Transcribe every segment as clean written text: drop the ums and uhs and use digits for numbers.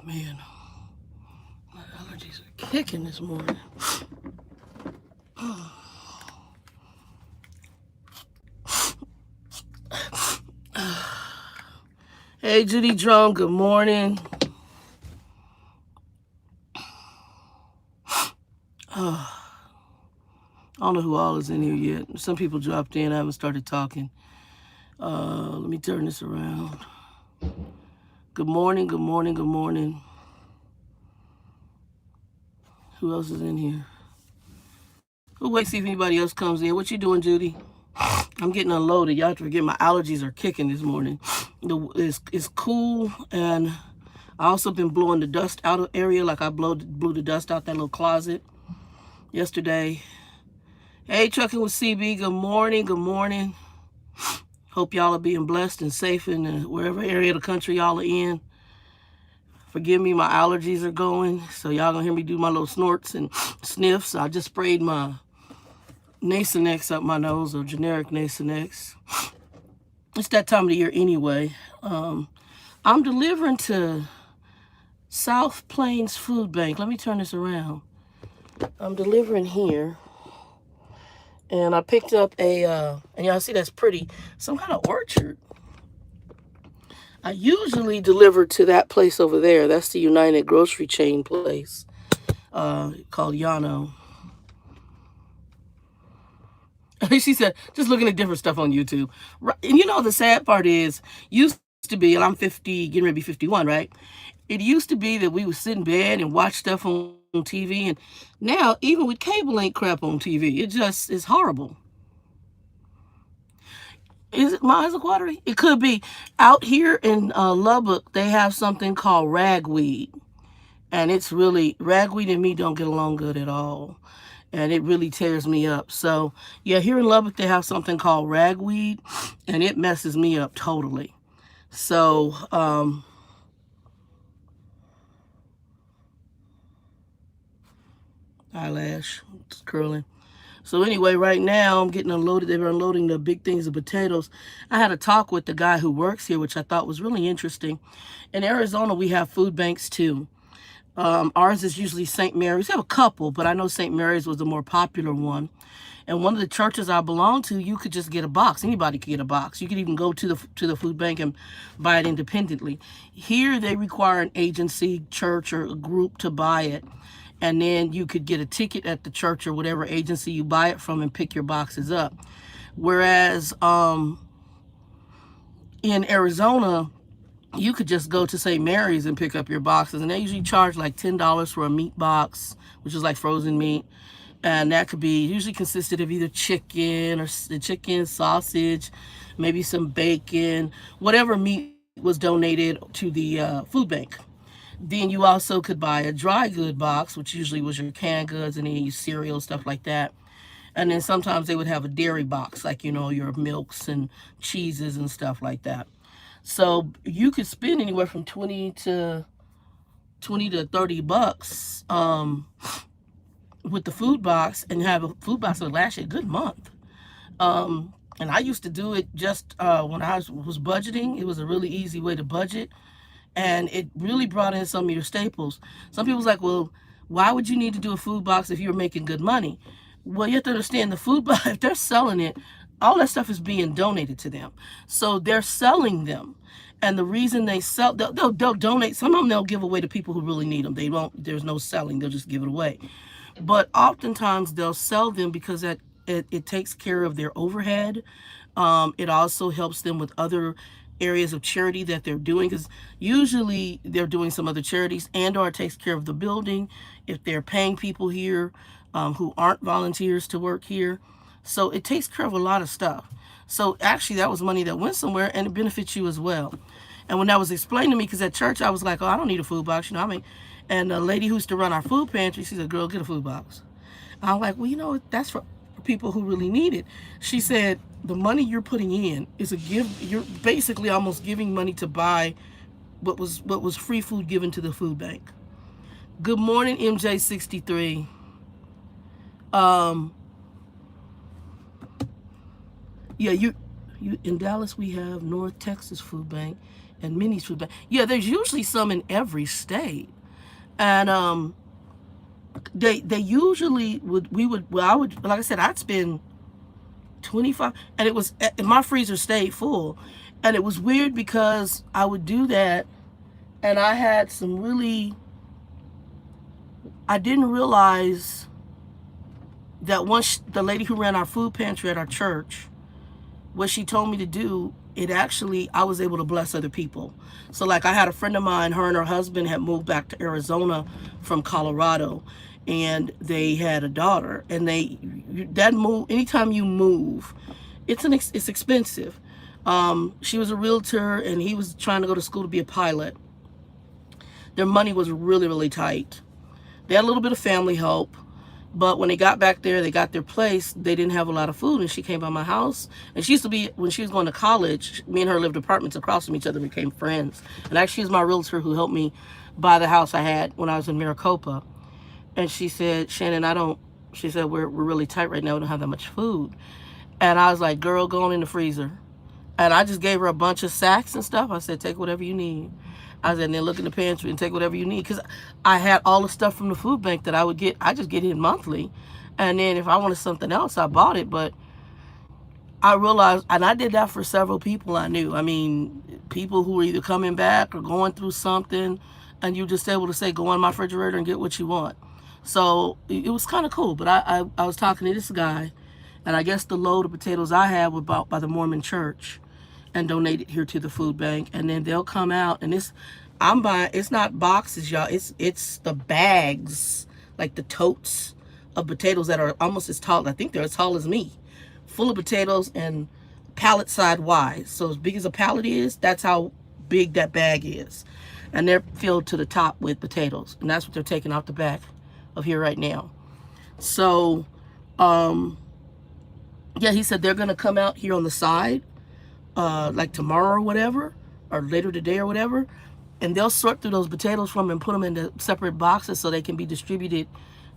Man, my allergies are kicking this morning. Hey, Judy Drone, good morning. I don't know who all is in here yet. Some people dropped in. I haven't started talking. Let me turn this around. Good morning, good morning, good morning. Who else is in here? We'll wait, see if anybody else comes in. What you doing, Judy? I'm getting unloaded. Y'all have to forget my allergies are kicking this morning. It's cool, and I also been blowing the dust out of area, like I blew the dust out that little closet yesterday. Hey, Trucking with CB, good morning, good morning. Hope y'all are being blessed and safe in wherever area of the country y'all are in. Forgive me, my allergies are going, so y'all gonna hear me do my little snorts and sniffs. I just sprayed my Nasonex up my nose, or generic Nasonex. It's that time of the year anyway. I'm delivering to South Plains Food Bank. Let me turn this around. I'm delivering here. And I picked up and y'all see that's pretty, some kind of orchard. I usually deliver to that place over there. That's the United Grocery Chain place called Yano. She said, just looking at different stuff on YouTube. And you know, the sad part is, used to be, and I'm 50, getting ready to be 51, right? It used to be that we would sit in bed and watch stuff on TV. And now, even with cable, ain't crap on TV. It just is horrible. Is it my eyes are watery? It could be. Out here in Lubbock, they have something called ragweed. And it's really, ragweed and me don't get along good at all. And it really tears me up. So, yeah, here in Lubbock, they have something called ragweed. And it messes me up totally. So, eyelash, it's curling. So anyway, right now I'm getting unloaded. They were unloading the big things of potatoes. I had a talk with the guy who works here, which I thought was really interesting. In Arizona, we have food banks too. Ours is usually St. Mary's. We have a couple, but I know St. Mary's was the more popular one. And one of the churches I belong to, you could just get a box. Anybody could get a box. You could even go to the food bank and buy it independently. Here, they require an agency, church, or a group to buy it. And then you could get a ticket at the church or whatever agency you buy it from and pick your boxes up. Whereas in Arizona, you could just go to St. Mary's and pick up your boxes. And they usually charge like $10 for a meat box, which is like frozen meat. And that could be usually consisted of either chicken or chicken, sausage, maybe some bacon, whatever meat was donated to the food bank. Then you also could buy a dry good box, which usually was your canned goods and any cereal, stuff like that. And then sometimes they would have a dairy box, like, you know, your milks and cheeses and stuff like that. So you could spend anywhere from 20 to 30 bucks with the food box, and have a food box that would last you a good month. And I used to do it just when I was budgeting. It was a really easy way to budget. And it really brought in some of your staples. Some people's like, well, why would you need to do a food box if you're making good money? Well, you have to understand the food box, if they're selling it, all that stuff is being donated to them. So they're selling them. And the reason they sell, they'll donate. Some of them they'll give away to people who really need them. They won't, there's no selling, they'll just give it away. But oftentimes they'll sell them because it takes care of their overhead. It also helps them with other areas of charity that they're doing, because usually they're doing some other charities, and or it takes care of the building if they're paying people here who aren't volunteers to work here. So it takes care of a lot of stuff. So actually that was money that went somewhere, and it benefits you as well. And when that was explained to me, because at church I was like, oh, I don't need a food box, you know what I mean? And the lady who used to run our food pantry, she said, girl, get a food box. I'm like, well, you know, that's for people who really need it. She said, the money you're putting in is a give. You're basically almost giving money to buy what was free food given to the food bank. Good morning, MJ63. Yeah, you in Dallas we have North Texas Food Bank, and Minnie's food bank. Yeah, there's usually some in every state. And they usually would, we would, well, I would, like I said, I'd spend 25, and it was, and my freezer stayed full. And it was weird because I would do that, and I had some really, I didn't realize that once the lady who ran our food pantry at our church, what she told me to do, it actually, I was able to bless other people. So like I had a friend of mine, her and her husband had moved back to Arizona from Colorado, and they had a daughter, and that move, anytime you move, it's expensive. She was a realtor, and he was trying to go to school to be a pilot. Their money was really, really tight. They had a little bit of family help, but when they got back there, they got their place, they didn't have a lot of food, and she came by my house. And she used to be, when she was going to college, me and her lived apartments across from each other, became friends. And actually, she's my realtor who helped me buy the house I had when I was in Maricopa. And she said, Shannon, she said, we're really tight right now, we don't have that much food. And I was like, girl, go on in the freezer. And I just gave her a bunch of sacks and stuff. I said, take whatever you need. I said, and then look in the pantry and take whatever you need. Because I had all the stuff from the food bank that I would get. I just get it monthly. And then if I wanted something else, I bought it. But I realized, and I did that for several people I knew. I mean, people who were either coming back or going through something, and you just able to say, go in my refrigerator and get what you want. So it was kind of cool. But I was talking to this guy, and I guess the load of potatoes I had were bought by the Mormon church and donated here to the food bank. And then they'll come out, and I'm buying, it's not boxes, y'all. It's the bags, like the totes of potatoes that are almost as tall. I think they're as tall as me, full of potatoes and pallet side wide. So as big as a pallet is, that's how big that bag is. And they're filled to the top with potatoes. And that's what they're taking off the back of here right now. So, yeah, he said they're going to come out here on the side, like tomorrow or whatever, or later today or whatever, and they'll sort through those potatoes from and put them into separate boxes so they can be distributed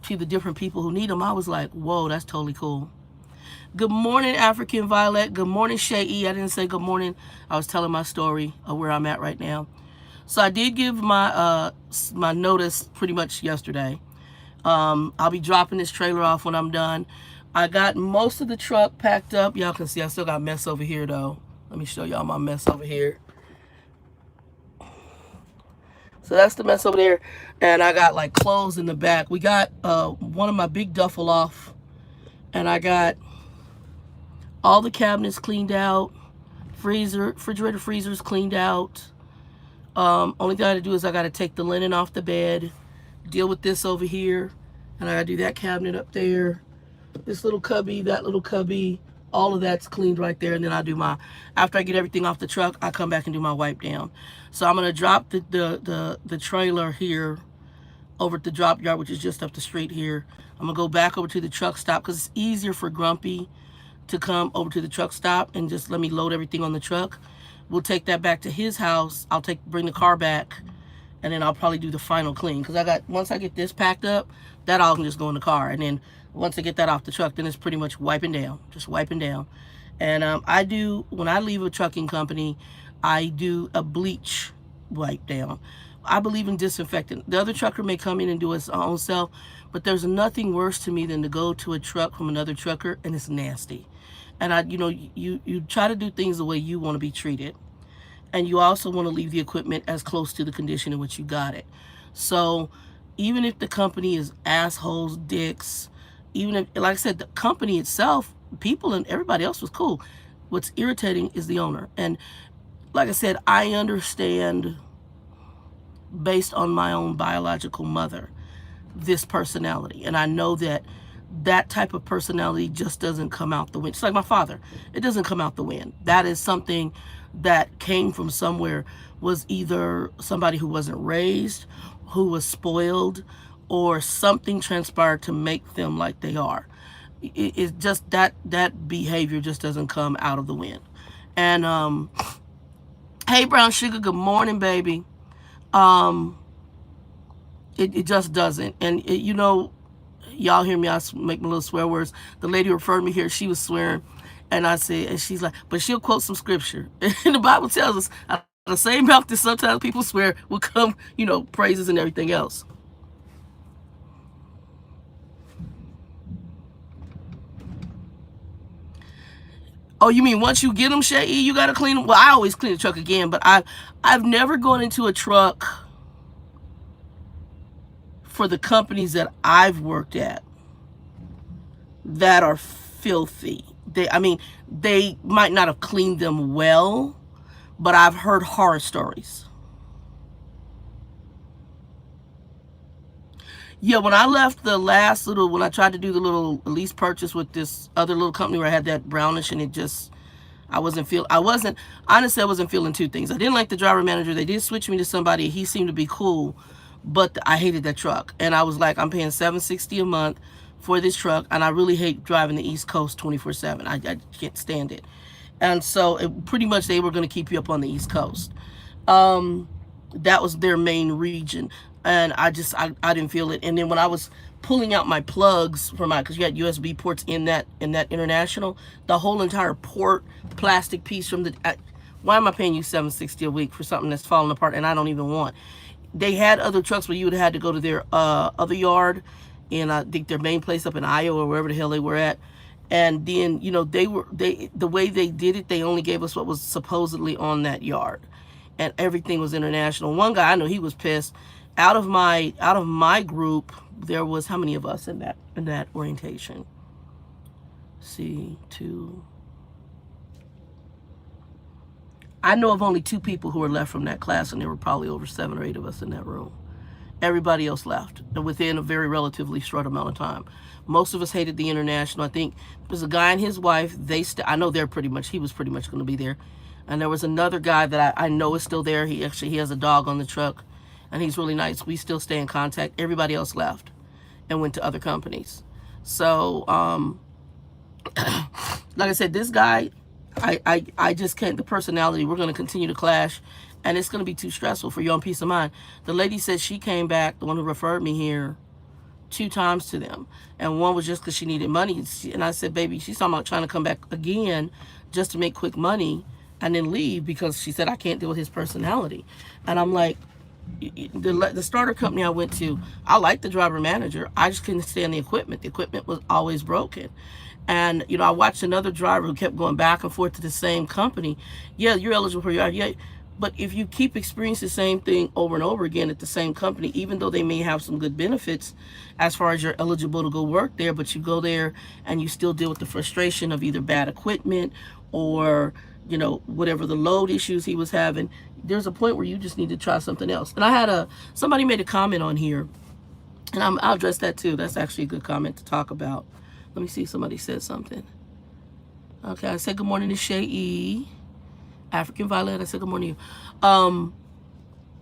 to the different people who need them. I was like, whoa, that's totally cool. Good morning, African Violet. Good morning, Shay E. I didn't say good morning. I was telling my story of where I'm at right now. So I did give my my notice pretty much yesterday. I'll be dropping this trailer off when I'm done. I got most of the truck packed up. Y'all can see I still got mess over here though. Let me show y'all my mess over here. So that's the mess over there. And I got like clothes in the back. We got one of my big duffel off. And I got all the cabinets cleaned out. Refrigerator freezers cleaned out. Only thing I gotta do is I gotta take the linen off the bed. Deal with this over here. And I gotta do that cabinet up there. This little cubby, that little cubby. All of that's cleaned right there, and then I do after I get everything off the truck, I come back and do my wipe down. So I'm gonna drop the trailer here over at the drop yard, which is just up the street here. I'm gonna go back over to the truck stop because it's easier for Grumpy to come over to the truck stop and just let me load everything on the truck. We'll take that back to his house. Bring the car back, and then I'll probably do the final clean because once I get this packed up, that all can just go in the car, and then once I get that off the truck, then it's pretty much wiping down, just wiping down. And when I leave a trucking company, I do a bleach wipe down. I believe in disinfectant. The other trucker may come in and do his own self, but there's nothing worse to me than to go to a truck from another trucker and it's nasty. And you try to do things the way you want to be treated. And you also want to leave the equipment as close to the condition in which you got it. So even if the company is assholes, dicks, even if, like I said, the company itself, people and everybody else was cool. What's irritating is the owner. And like I said, I understand based on my own biological mother, this personality. And I know that type of personality just doesn't come out the wind. It's like my father. It doesn't come out the wind. That is something that came from somewhere, was either somebody who wasn't raised, who was spoiled, or something transpired to make them like they are. It's just that behavior just doesn't come out of the wind. And hey, Brown Sugar, good morning, baby. It just doesn't. And y'all hear me, I make my little swear words. The lady referred me here, she was swearing. And I said, and she's like, but she'll quote some scripture. And the Bible tells us, I the same mouth that sometimes people swear will come, praises and everything else. Oh, you mean once you get them, Shay, you got to clean them? Well, I always clean the truck again, but I've never gone into a truck for the companies that I've worked at that are filthy. They might not have cleaned them well, but I've heard horror stories. Yeah, when I left the last when I tried to do the little lease purchase with this other little company where I had that brownish and honestly, I wasn't feeling two things. I didn't like the driver manager. They did switch me to somebody. He seemed to be cool, but I hated that truck. And I was like, I'm paying $760 a month for this truck, and I really hate driving the East Coast 24/7. I can't stand it. And so pretty much they were going to keep you up on the East Coast. That was their main region, and I didn't feel it. And then when I was pulling out my plugs for because you had USB ports in that international, the whole entire port plastic piece from why am I paying you $760 a week for something that's falling apart and I don't even want? They had other trucks where you would have had to go to their other yard, and I think their main place up in Iowa or wherever the hell they were at. And then the way they did it, they only gave us what was supposedly on that yard, and everything was international. One guy I know, he was pissed. Out of my group, there was how many of us in that orientation? See, two. I know of only 2 people who were left from that class, and there were probably over 7 or 8 of us in that room. Everybody else left within a very relatively short amount of time. Most of us hated the international. I think there's a guy and his wife. I know he was pretty much going to be there. And there was another guy that I know is still there. He has a dog on the truck, and he's really nice. We still stay in contact. Everybody else left and went to other companies. So, like I said, this guy, I just can't. The personality, we're going to continue to clash. And it's going to be too stressful for your own peace of mind. The lady said she came back, the one who referred me here, 2 times to them. And one was just because she needed money. And I said, baby, she's talking about trying to come back again just to make quick money and then leave, because she said, I can't deal with his personality. And I'm like, the starter company I went to, I liked the driver manager. I just couldn't stand the equipment. The equipment was always broken. And, I watched another driver who kept going back and forth to the same company. Yeah, you're eligible for your, yeah. But if you keep experiencing the same thing over and over again at the same company, even though they may have some good benefits as far as you're eligible to go work there, but you go there and you still deal with the frustration of either bad equipment or, whatever the load issues he was having, there's a point where you just need to try something else. And I had somebody made a comment on here, and I'll address that too. That's actually a good comment to talk about. Let me see if somebody said something. Okay, I said good morning to Shay E. African Violet, I said good morning to you.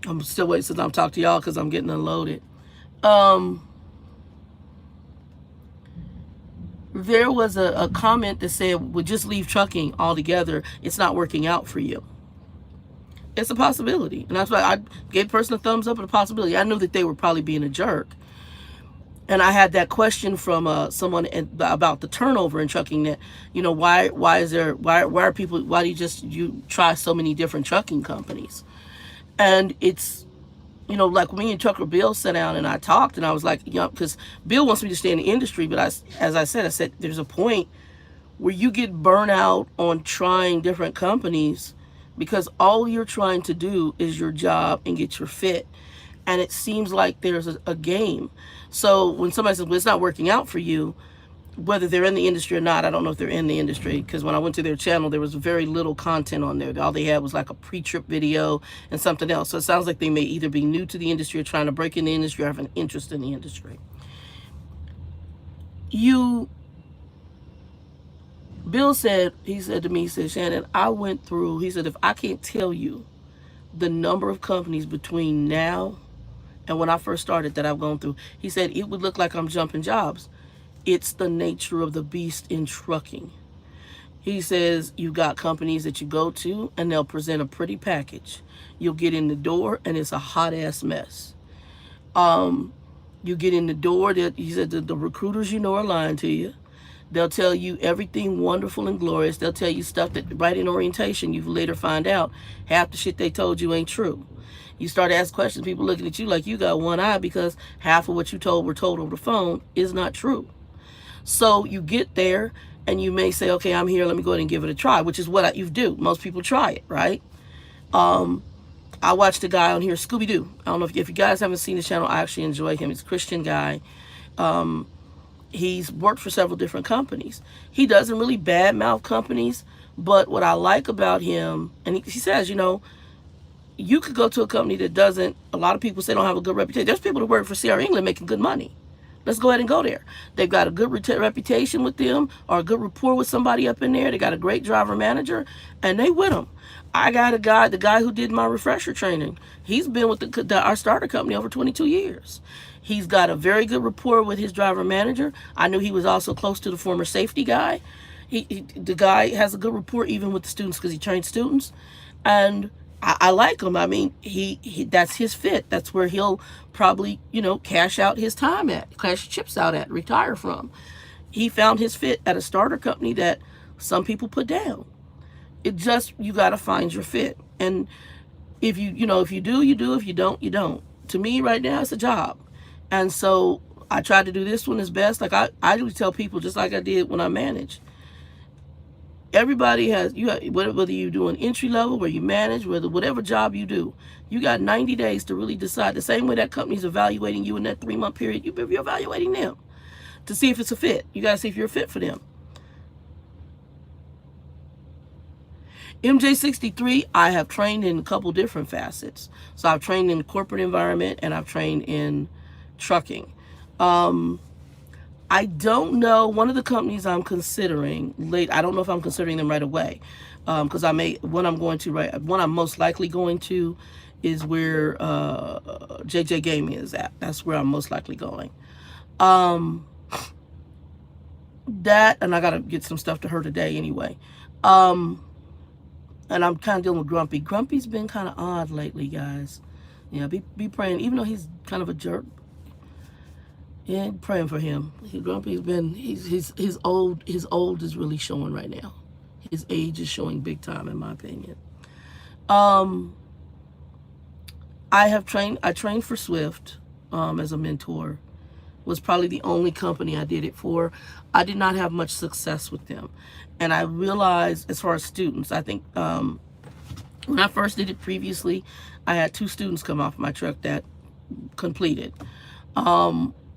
I'm still waiting since I'm talking to y'all because I'm getting unloaded. There was a comment that said, well, just leave trucking altogether. It's not working out for you. It's a possibility. And that's why I gave the person a thumbs up at a possibility. I knew that they were probably being a jerk. And I had that question from someone about the turnover in trucking, that, why do you try so many different trucking companies? And it's, like me and Trucker Bill sat down and I talked, and I was like, because Bill wants me to stay in the industry, but as I said, there's a point where you get burnt out on trying different companies because all you're trying to do is your job and get your fit. And it seems like there's a game. So when somebody says, well, it's not working out for you, whether they're in the industry or not, I don't know if they're in the industry, because when I went to their channel, there was very little content on there. All they had was like a pre-trip video and something else. So it sounds like they may either be new to the industry or trying to break in the industry or have an interest in the industry. Bill said, he said to me, he said, Shannon, he said, if I can't tell you the number of companies between now and when I first started that I've gone through, he said, it would look like I'm jumping jobs. It's the nature of the beast in trucking. He says, you got companies that you go to and they'll present a pretty package. You'll get in the door and it's a hot ass mess. You get in the door, he said the recruiters are lying to you. They'll tell you everything wonderful and glorious. They'll tell you stuff that right in orientation you later find out half the shit they told you ain't true. You start asking questions, people looking at you like you got one eye because half of what you were told over the phone is not true. So you get there and you may say, okay, I'm here, let me go ahead and give it a try, which is what you do. Most people try it, right? I watched a guy on here, Scooby Doo. I don't know if you guys haven't seen his channel. I actually enjoy him. He's a Christian guy. He's worked for several different companies. He doesn't really badmouth companies, but what I like about him, and he says, you could go to a company that doesn't, a lot of people say don't have a good reputation. There's people that work for CR England making good money. Let's go ahead and go there. They've got a good reputation with them or a good rapport with somebody up in there. They got a great driver manager, and they with them. I got the guy who did my refresher training. He's been with our starter company over 22 years. He's got a very good rapport with his driver manager. I knew he was also close to the former safety guy. The guy has a good rapport even with the students because he trains students. And I like him. I mean, he that's his fit. That's where he'll probably, cash out his time at, cash chips out at, retire from. He found his fit at a starter company that some people put down. You got to find your fit. And if you do, you do. If you don't, you don't. To me right now, it's a job. And so I tried to do this one as best. Like I do tell people, just like I did when I managed. Everybody has, whether you do an entry level, where you manage, whatever job you do, you got 90 days to really decide. The same way that company's evaluating you in that 3-month period, you're evaluating them to see if it's a fit. You got to see if you're a fit for them. MJ63, I have trained in a couple different facets. So I've trained in the corporate environment and I've trained in trucking. I don't know, one of the companies I'm considering I don't know if I'm considering them right away, because one I'm most likely going to is where JJ Gaming is at. That's where I'm most likely going. And I gotta get some stuff to her today anyway. And I'm kind of dealing with Grumpy. Grumpy's been kind of odd lately, guys. Be praying, even though he's kind of a jerk. Yeah, praying for him. Grumpy's been, his old is really showing right now. His age is showing big time, in my opinion. I trained for Swift as a mentor. Was probably the only company I did it for. I did not have much success with them. And I realized, as far as students, I think when I first did it previously, I had 2 students come off my truck that completed.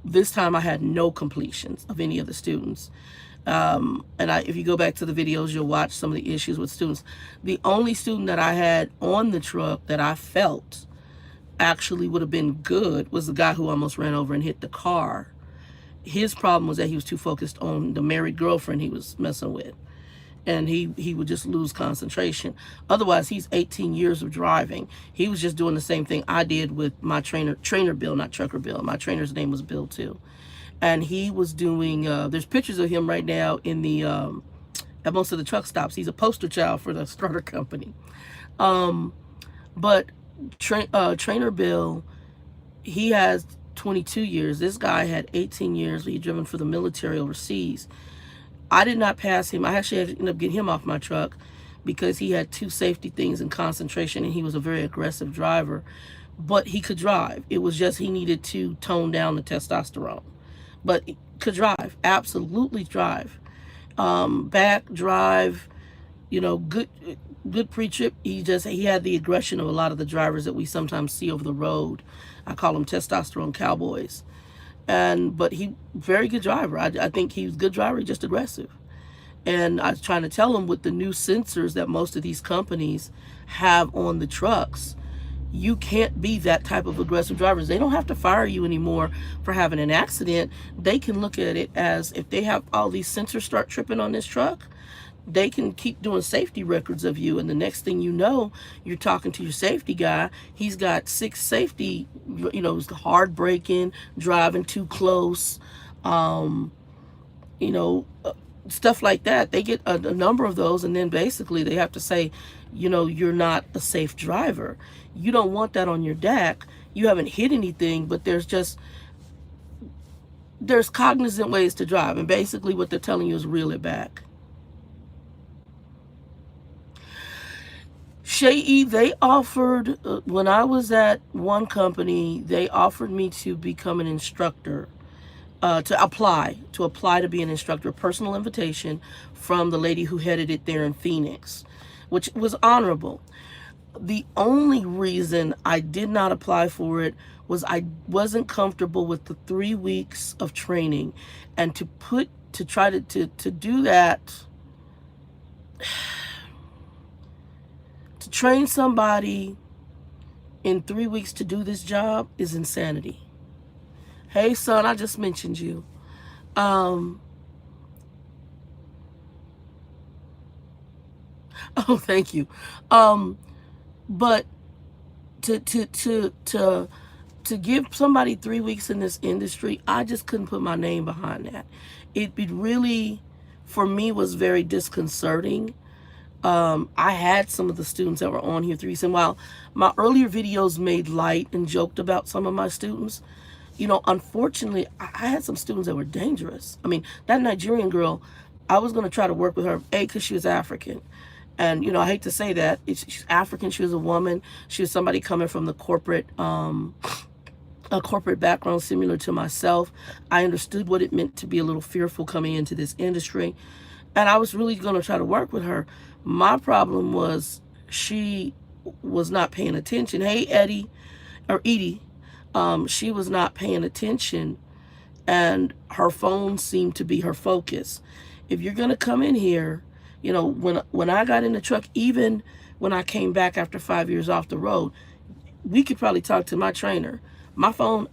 This time I had no completions of any of the students. If you go back to the videos, you'll watch some of the issues with students. The only student that I had on the truck that I felt actually would have been good was the guy who almost ran over and hit the car. His problem was that he was too focused on the married girlfriend he was messing with. And he would just lose concentration. Otherwise, he's 18 years of driving. He was just doing the same thing I did with my trainer Bill, not Trucker Bill. My trainer's name was Bill too. And he was doing, there's pictures of him right now in at most of the truck stops. He's a poster child for the starter company. But Trainer Bill, he has 22 years. This guy had 18 years. He'd driven for the military overseas. I did not pass him. I actually had to end up getting him off my truck because he had 2 safety things in concentration, and he was a very aggressive driver. But he could drive. It was just he needed to tone down the testosterone. But he could drive, absolutely drive. Back drive, good pre-trip. He had the aggression of a lot of the drivers that we sometimes see over the road. I call them testosterone cowboys. But he, very good driver. I think he was a good driver, just aggressive. And I was trying to tell him, with the new sensors that most of these companies have on the trucks, you can't be that type of aggressive drivers. They don't have to fire you anymore for having an accident. They can look at it as, if they have all these sensors start tripping on this truck, they can keep doing safety records of you, and the next thing you know, you're talking to your safety guy. He's got 6 safety, hard braking, driving too close, stuff like that. They get a number of those, and then basically they have to say, you're not a safe driver. You don't want that on your DAC. You haven't hit anything, but there's just, there's cognizant ways to drive, and basically what they're telling you is reel it back. Shay, they offered, when I was at one company, they offered me to become an instructor, to apply to be an instructor, a personal invitation from the lady who headed it there in Phoenix, which was honorable. The only reason I did not apply for it was I wasn't comfortable with the 3 weeks of training, and to try to do that, to train somebody in 3 weeks to do this job is insanity. Hey son, I just mentioned you. Oh, thank you. But to give somebody 3 weeks in this industry, I just couldn't put my name behind that. It really, for me, was very disconcerting. I had some of the students that were on here 3 weeks, and while my earlier videos made light and joked about some of my students, unfortunately, I had some students that were dangerous. I mean, that Nigerian girl, I was going to try to work with her, because she was African. And, I hate to say that. She's African. She was a woman. She was somebody coming from the a corporate background similar to myself. I understood what it meant to be a little fearful coming into this industry. And I was really going to try to work with her. My problem was she was not paying attention. Hey, Edie. She was not paying attention, and her phone seemed to be her focus. If you're going to come in here, when I got in the truck, even when I came back after 5 years off the road, we could probably talk to my trainer. My phone,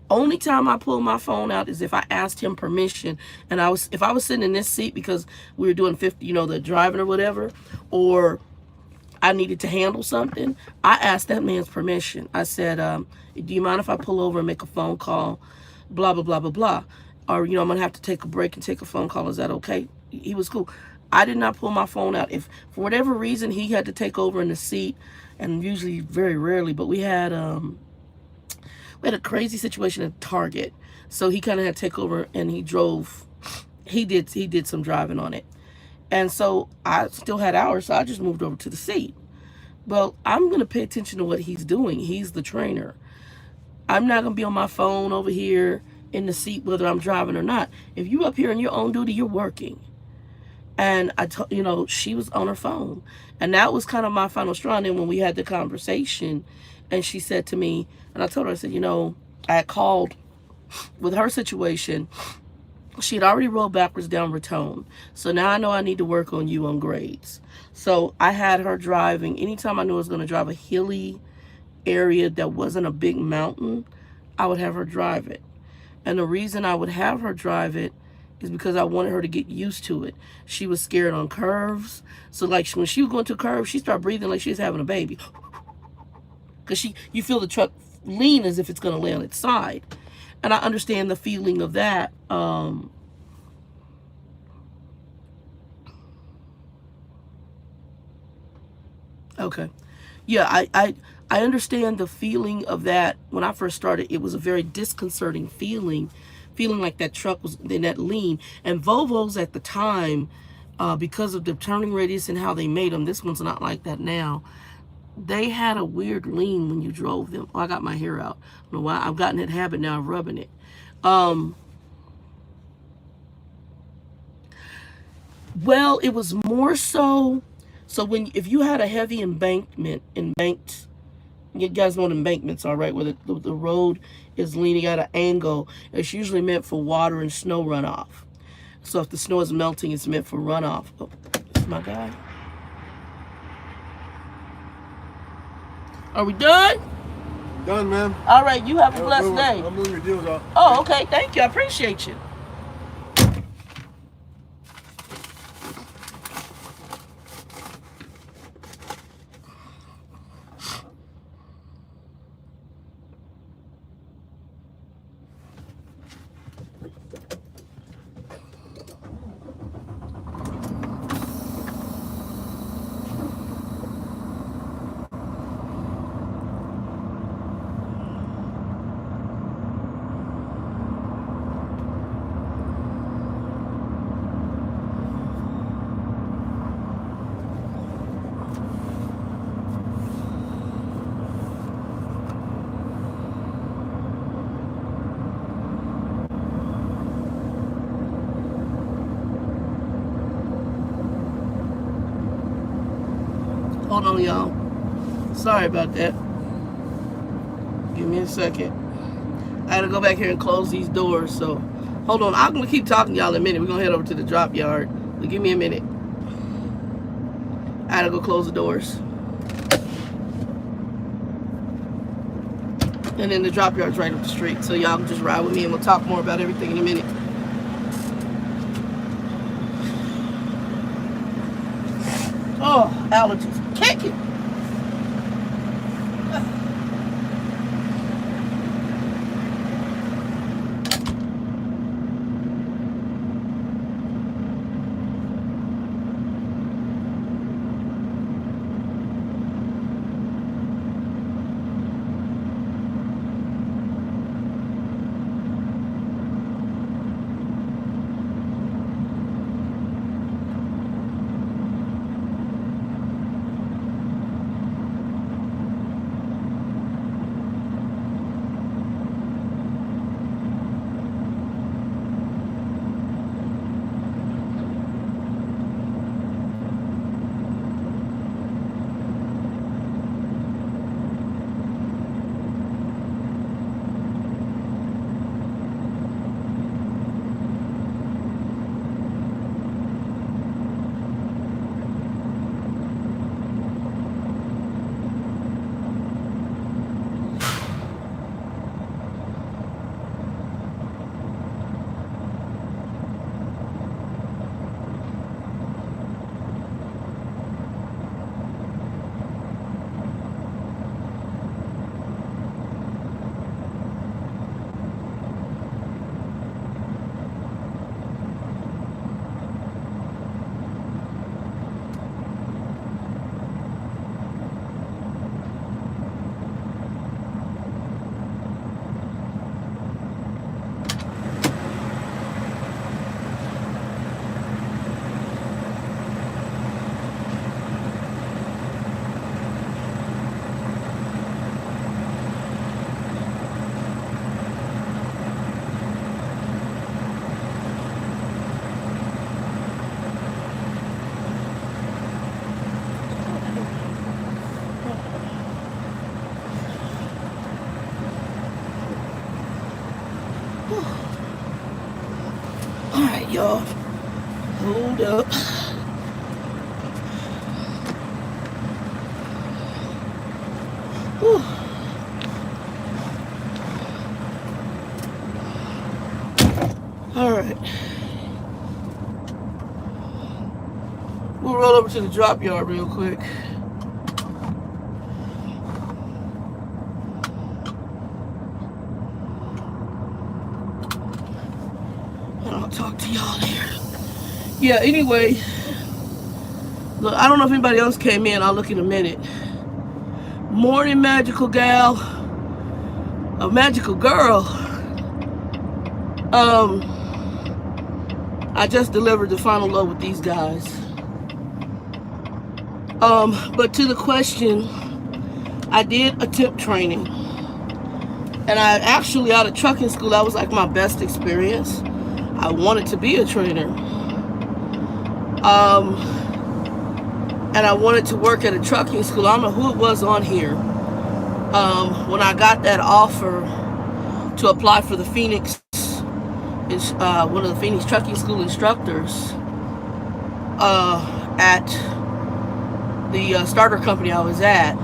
only time I pull my phone out is if I asked him permission, and if I was sitting in this seat because we were doing 50, the driving or whatever, or I needed to handle something, I asked that man's permission. I said, do you mind if I pull over and make a phone call? Blah, blah, blah, blah, blah. Or, I'm going to have to take a break and take a phone call. Is that okay? He was cool. I did not pull my phone out. If for whatever reason he had to take over in the seat, and usually very rarely, but we had a crazy situation at Target. So he kind of had to take over, and he did some driving on it. And so I still had hours, so I just moved over to the seat. Well, I'm going to pay attention to what he's doing. He's the trainer. I'm not going to be on my phone over here in the seat whether I'm driving or not. If you're up here on your own duty, you're working. And she was on her phone. And that was kind of my final straw. And then when we had the conversation, and she said to me, and I told her, I said, I had called with her situation. She had already rolled backwards down Raton. So now I know I need to work on you on grades. So I had her driving. Anytime I knew I was going to drive a hilly area that wasn't a big mountain, I would have her drive it. And the reason I would have her drive it is because I wanted her to get used to it. She was scared on curves. So like when she was going to a curve, she started breathing like she was having a baby. Because you feel the truck lean as if it's going to lay on its side. And I understand the feeling of that. Okay. Yeah, I understand the feeling of that. When I first started, it was a very disconcerting feeling like that truck was in that lean. And Volvos at the time, because of the turning radius and how they made them, this one's not like that now. They had a weird lean when you drove them. Oh, I got my hair out. I don't know why. I've gotten that habit now of rubbing it. Well, it was more so. So if you had a heavy embanked, you guys know what embankments are, right? Where the road is leaning at an angle. It's usually meant for water and snow runoff. So if the snow is melting, it's meant for runoff. Oh, this is my guy. Are we done? Done, ma'am. All right, you have a blessed day. I'm moving your deals off. Oh, okay. Thank you. I appreciate you. Hold on, y'all. Sorry about that. Give me a second. I gotta go back here and close these doors, so hold on. I'm gonna keep talking to y'all in a minute. We're gonna head over to the drop yard. But give me a minute. I gotta go close the doors. And then the drop yard's right up the street, so y'all can just ride with me and we'll talk more about everything in a minute. Oh, allergies. Kick it. All right, y'all. Hold up. Whew. All right. We'll roll over to the drop yard real quick. And I'll talk to y'all there. Yeah, anyway. Look, I don't know if anybody else came in. I'll look in a minute. Morning magical gal. A magical girl. I just delivered the final load with these guys. But to the question, I did attempt training. And I actually, out of trucking school, that was like my best experience. I wanted to be a trainer. And I wanted to work at a trucking school. I don't know who it was on here. When I got that offer to apply for the Phoenix, one of the Phoenix trucking school instructors at the starter company I was at,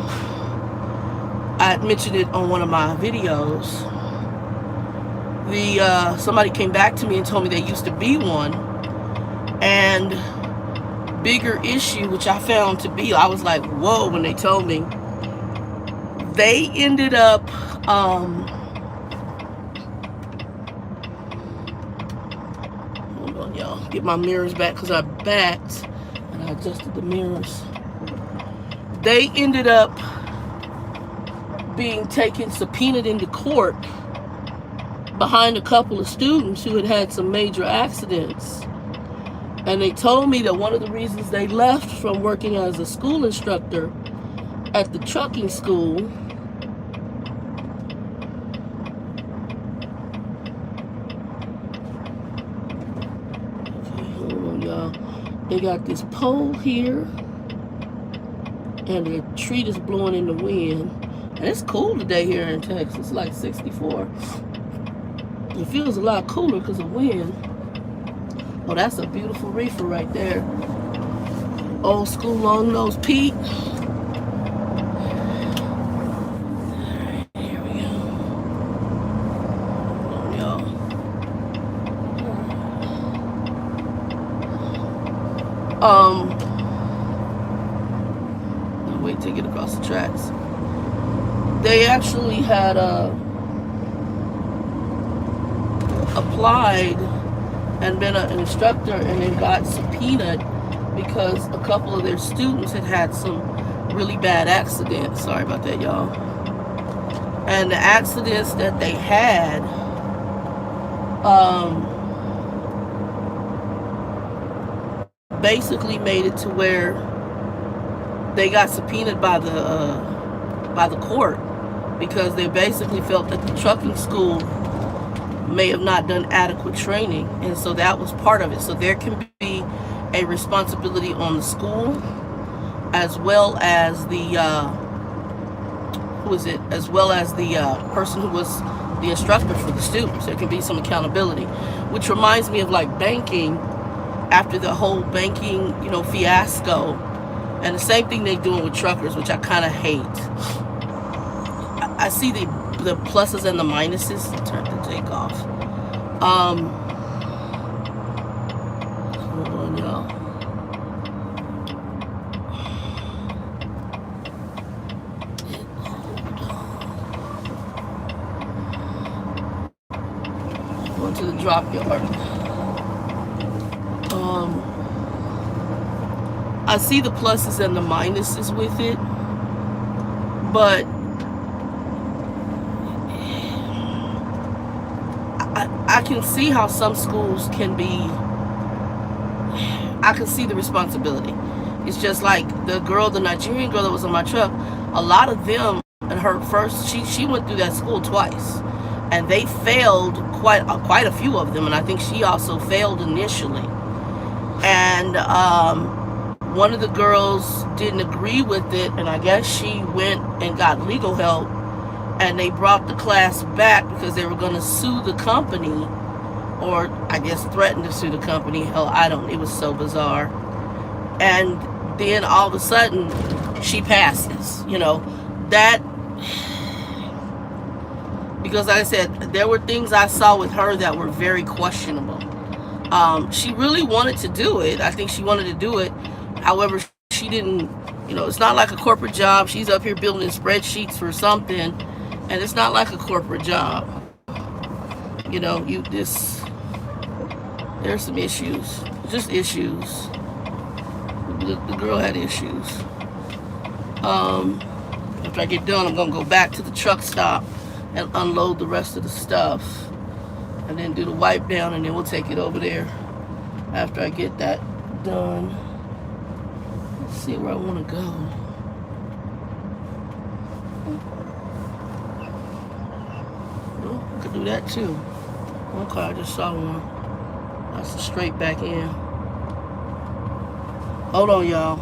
I had mentioned it on one of my videos. Somebody came back to me and told me there used to be one, and bigger issue, which I found to be, I was like, whoa, when they told me. They ended up, hold on, y'all, get my mirrors back because I backed and I adjusted the mirrors. They ended up being taken, subpoenaed into court behind a couple of students who had had some major accidents. And they told me that one of the reasons they left from working as a school instructor at the trucking school okay, hold on, y'all. They got this pole here, and the tree is blowing in the wind. And it's cool today here in Texas. It's like 64. It feels a lot cooler because of wind. Oh, that's a beautiful reefer right there. Old school long nose Pete. Here we go. Oh, y'all. I'll wait to get across the tracks. They actually had applied and been an instructor, and then got subpoenaed because a couple of their students had some really bad accidents. Sorry about that, y'all. And the accidents that they had, basically made it to where they got subpoenaed by the court because they basically felt that the trucking school may have not done adequate training, and so that was part of it. So there can be a responsibility on the school as well as the person who was the instructor for the students. There can be some accountability, which reminds me of like banking after the whole banking, fiasco, and the same thing they're doing with truckers, which I kind of hate. I see the pluses and the minuses. Turn the take off. Hold on, y'all. Going to the drop yard. I see the pluses and the minuses with it, but I can see how some schools can be, I can see the responsibility. It's just like the Nigerian girl that was on my truck, a lot of them, in her first, she went through that school twice, and they failed quite a few of them, and I think she also failed initially. And one of the girls didn't agree with it, and I guess she went and got legal help, and they brought the class back because they were going to sue the company, or I guess threatened to sue the company. Hell, it was so bizarre. And then all of a sudden she passes, that, because like I said, there were things I saw with her that were very questionable. She really wanted to do it. I think she wanted to do it. However, she didn't, it's not like a corporate job. She's up here building spreadsheets for something, and it's not like a corporate job. There's some issues. Just issues. The girl had issues. After I get done, I'm going to go back to the truck stop and unload the rest of the stuff, and then do the wipe down, and then we'll take it over there after I get that done. Let's see where I want to go. Well, I could do that too. Okay, I just saw one. That's straight back in. Hold on, y'all.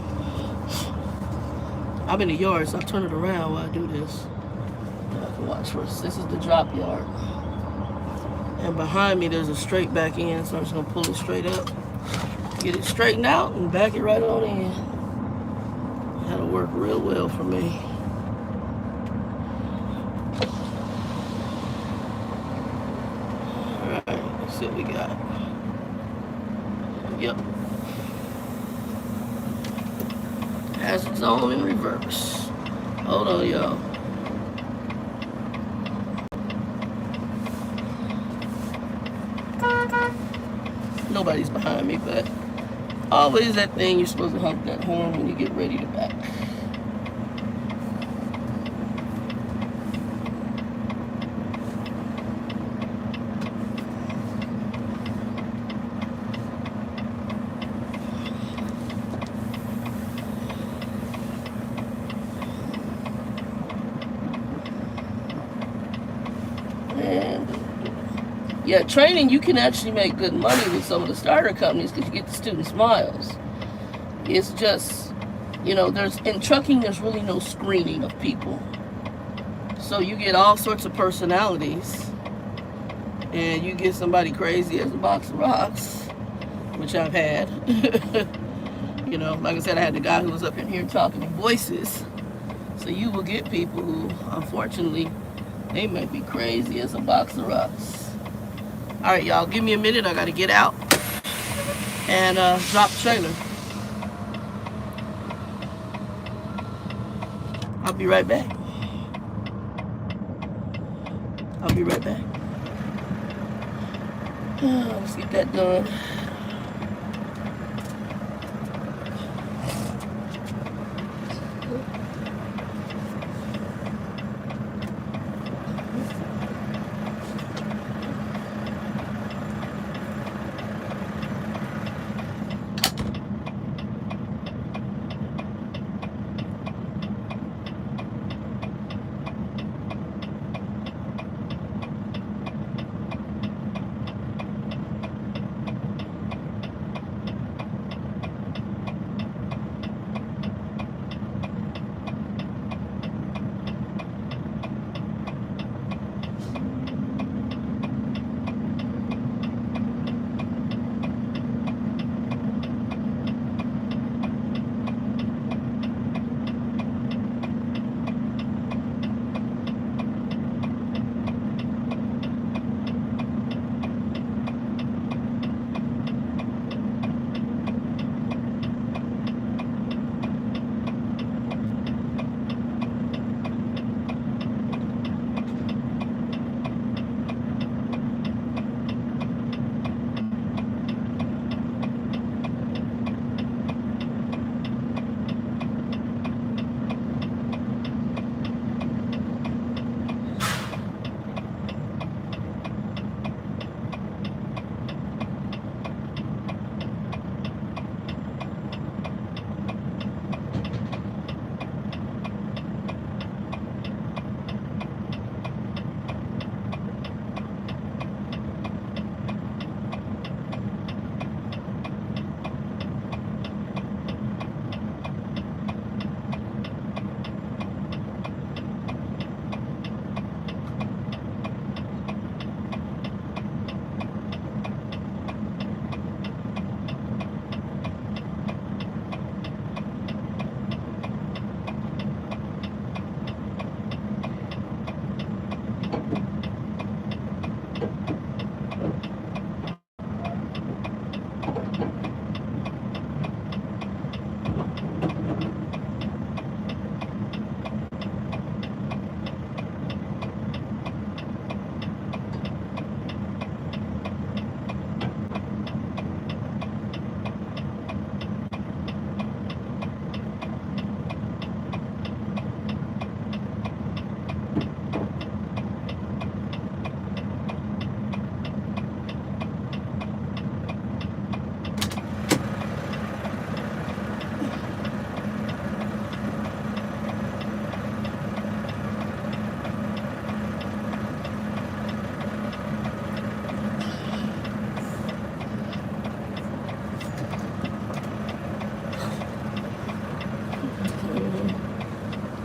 I'm in the yard, so I'll turn it around while I do this. I can watch first. This is the drop yard. And behind me, there's a straight back in, so I'm just going to pull it straight up. Get it straightened out and back it right on in. That'll work real well for me. Alright, let's see what we got. Yep. Has its own in reverse. Hold on, y'all. Nobody's behind me, but always that thing, you're supposed to honk that horn when you get ready to back. And yeah, training, you can actually make good money with some of the starter companies because you get the student miles. It's just You know, in trucking, there's really no screening of people. So you get all sorts of personalities, and you get somebody crazy as a box of rocks, which I've had. You know, like I said, I had the guy who was up in here talking in voices. So you will get people who, unfortunately, they might be crazy as a box of rocks. All right, y'all, give me a minute. I got to get out and drop the trailer. I'll be right back. I'll be right back. Let's get that done.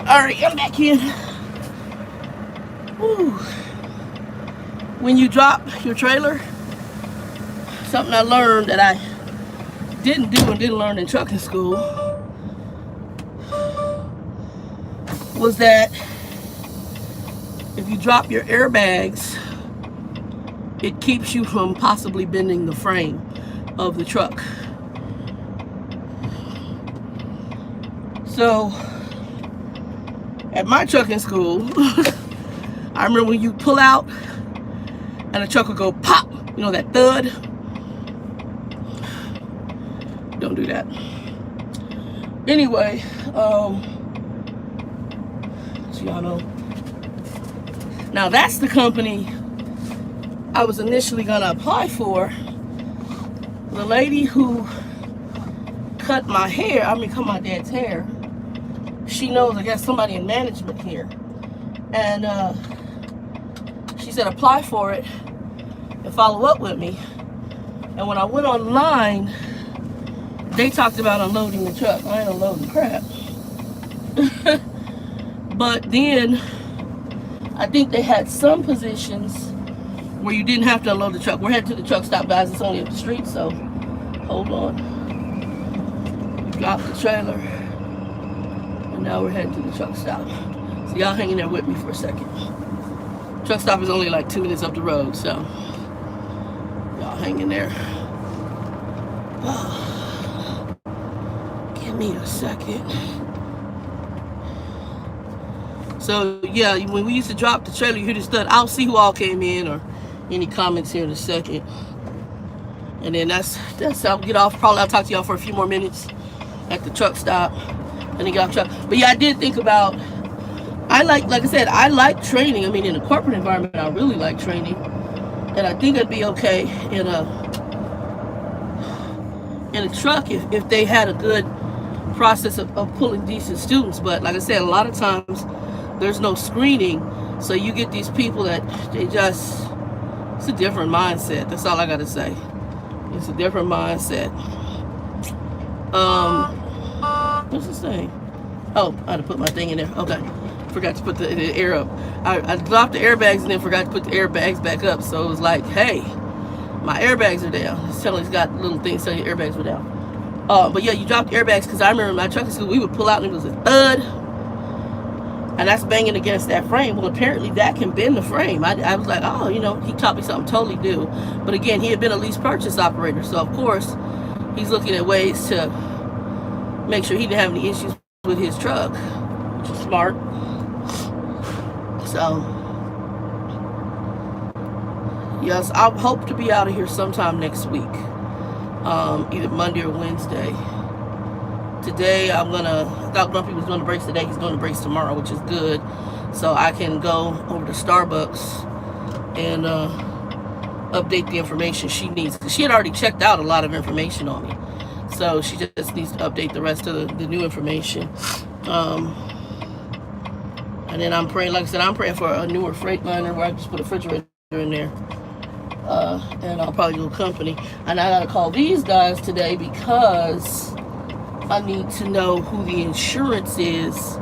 All right, I'm back in. Whew. When you drop your trailer, something I learned that I didn't do and didn't learn in trucking school was that if you drop your airbags, it keeps you from possibly bending the frame of the truck. So at my trucking school, I remember when you pull out and the truck will go pop, you know, that thud. Don't do that. Anyway, so y'all know. Now that's the company I was initially gonna apply for. The lady who cut my hair, cut my dad's hair, she knows, I guess, somebody in management here. And she said apply for it and follow up with me. And when I went online they talked about unloading the truck. I ain't unloading crap. But then I think they had some positions where you didn't have to unload the truck. We're headed to the truck stop, guys. It's only up the street, so hold on. Drop the trailer, and now we're heading to the truck stop. So y'all hanging there with me for a second. Truck stop is only like 2 minutes up the road, so y'all hanging there. Give me a second. So yeah, when we used to drop the trailer, you hear the stud. I'll see who all came in or any comments here in a second. And then that's I'll get off. Probably I'll talk to y'all for a few more minutes at the truck stop. And then get off truck. But yeah, I did think about, like I said, I like training. I mean, in a corporate environment, I really like training. And I think it'd be okay in a truck if they had a good process of pulling decent students. But like I said, a lot of times there's no screening, so you get these people that it's a different mindset. That's all I gotta say. It's a different mindset. What's this thing? Oh, I had to put my thing in there. Okay, forgot to put the air up. I dropped the airbags and then forgot to put the airbags back up. So it was like, hey, my airbags are down. It's got little things telling you airbags were down. But yeah, you dropped airbags, because I remember my trucking school, we would pull out and it was a thud, and that's banging against that frame. Well, apparently that can bend the frame. I was like, oh, he taught me something totally new. But again, he had been a lease purchase operator, so of course he's looking at ways to make sure he didn't have any issues with his truck, which is smart. So yes, I hope to be out of here sometime next week, either Monday or Wednesday. Today I thought Grumpy was doing the brakes today. He's doing the brakes tomorrow, which is good. So I can go over to Starbucks and update the information she needs. She had already checked out a lot of information on me. So she just needs to update the rest of the new information. And then I'm praying, like I said, I'm praying for a newer Freightliner where I just put a refrigerator in there. And I'll probably do a company. And I gotta call these guys today because I need to know who the insurance is,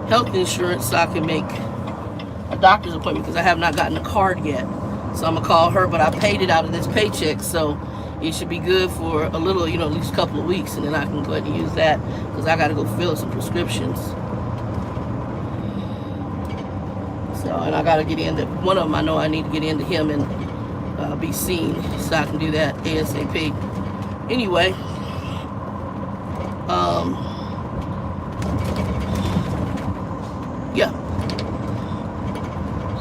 health insurance, so I can make a doctor's appointment, because I have not gotten a card yet. So I'm gonna call her, but I paid it out of this paycheck, so it should be good for a little, at least a couple of weeks, and then I can go ahead and use that, because I gotta go fill some prescriptions. So, and I gotta get in. One of them I know I need to get into him and be seen, so I can do that ASAP. Anyway. Yeah.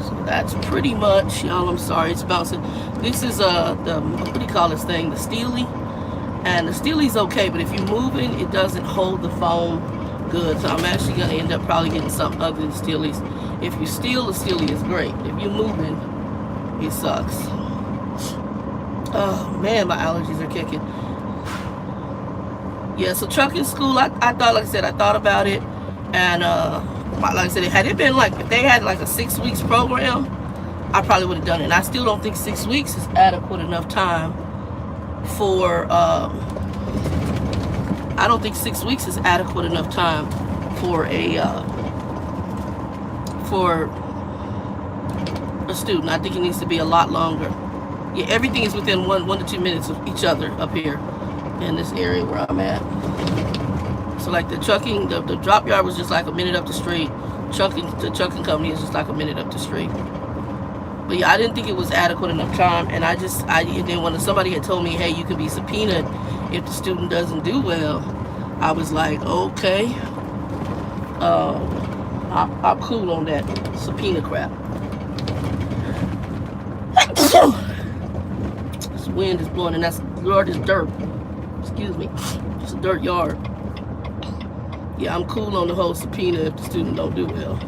So that's pretty much, y'all. I'm sorry, it's bouncing. This is what do you call this thing? The Steely. And the Steely's okay, but if you're moving, it doesn't hold the phone good. So I'm actually gonna end up probably getting something other than Steely's. If you steal, the Steely is great. If you're moving, it sucks. Oh man, my allergies are kicking. Yeah, so trucking school, I thought, like I said, I thought about it, and like I said, had it been like, if they had like a 6 weeks program, I probably would have done it. And I still don't think 6 weeks is adequate enough time for, I don't think 6 weeks is adequate enough time for a student. I think it needs to be a lot longer. Yeah, everything is within 1 to 2 minutes of each other up here in this area where I'm at. So like the trucking, the drop yard was just like a minute up the street. The trucking company is just like a minute up the street. But yeah, I didn't think it was adequate enough time, and and then when somebody had told me, hey, you can be subpoenaed if the student doesn't do well, I was like, okay, I'm cool on that subpoena crap. This wind is blowing, and that's yard is dirt. Excuse me, it's a dirt yard. Yeah, I'm cool on the whole subpoena if the student don't do well.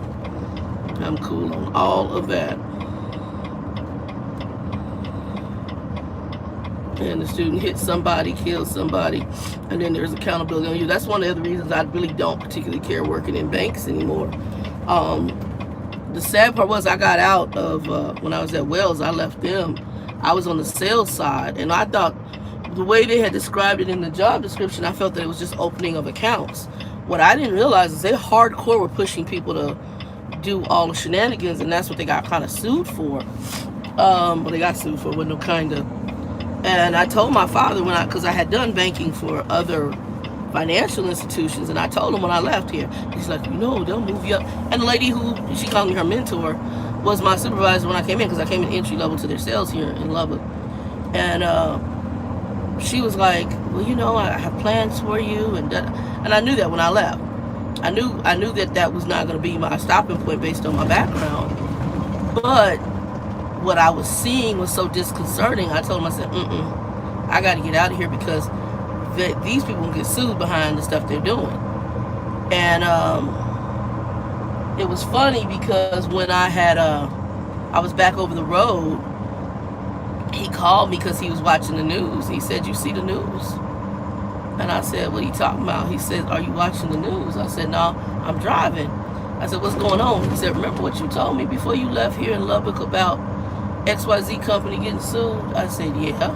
I'm cool on all of that. And the student hits somebody, kills somebody, and then there's accountability on you. That's one of the other reasons I really don't particularly care working in banks anymore. The sad part was I got out of, when I was at Wells, I left them. I was on the sales side, and I thought the way they had described it in the job description, I felt that it was just opening of accounts. What I didn't realize is they hardcore were pushing people to do all the shenanigans, and that's what they got kind of sued for. Well, they got sued for with no kind of. And I told my father because I had done banking for other financial institutions, and I told him when I left here, he's like, they'll move you up. And the lady who she called me her mentor was my supervisor when I came in, because I came in entry level to their sales here in Lubbock. And she was like, well, I have plans for you, and I knew that when I left. I knew that was not going to be my stopping point based on my background. But what I was seeing was so disconcerting. I told him, I said, I got to get out of here, because these people can get sued behind the stuff they're doing. And it was funny because when I was back over the road, he called me because he was watching the news. He said, "You see the news?" And I said, "What are you talking about?" He said, "Are you watching the news?" I said, "No, I'm driving." I said, "What's going on?" He said, "Remember what you told me before you left here in Lubbock about XYZ company getting sued?" I said, "Yeah."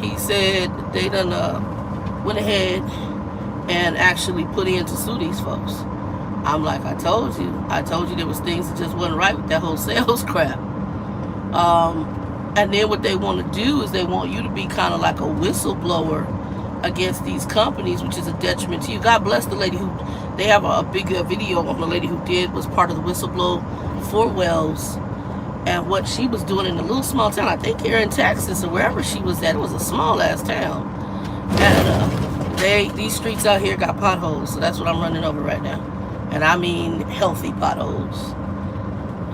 He said they done went ahead and actually put in to sue these folks. I'm like, I told you there was things that just wasn't right with that whole sales crap. And then what they want to do is they want you to be kind of like a whistleblower against these companies, which is a detriment to you. God bless the lady who, they have a big video on the lady who was part of the whistleblower for Wells, and what she was doing in a little small town, I think here in Texas or wherever she was at. It was a small ass town. And these streets out here got potholes, so that's what I'm running over right now. And I mean healthy potholes.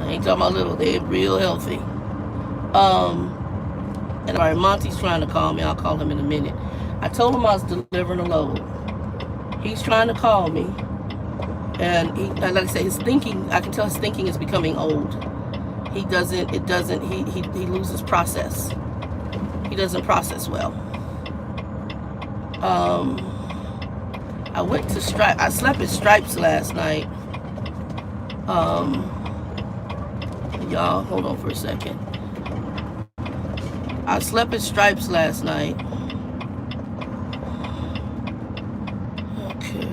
I ain't talking about little, they're real healthy. And all right, Monty's trying to call me. I'll call him in a minute. I told him I was delivering a load. He's trying to call me, and like I said, his thinking, I can tell his thinking is becoming old. He loses process. He doesn't process well. I went to I slept at Stripes last night. Y'all, hold on for a second. I slept at Stripes last night. Okay.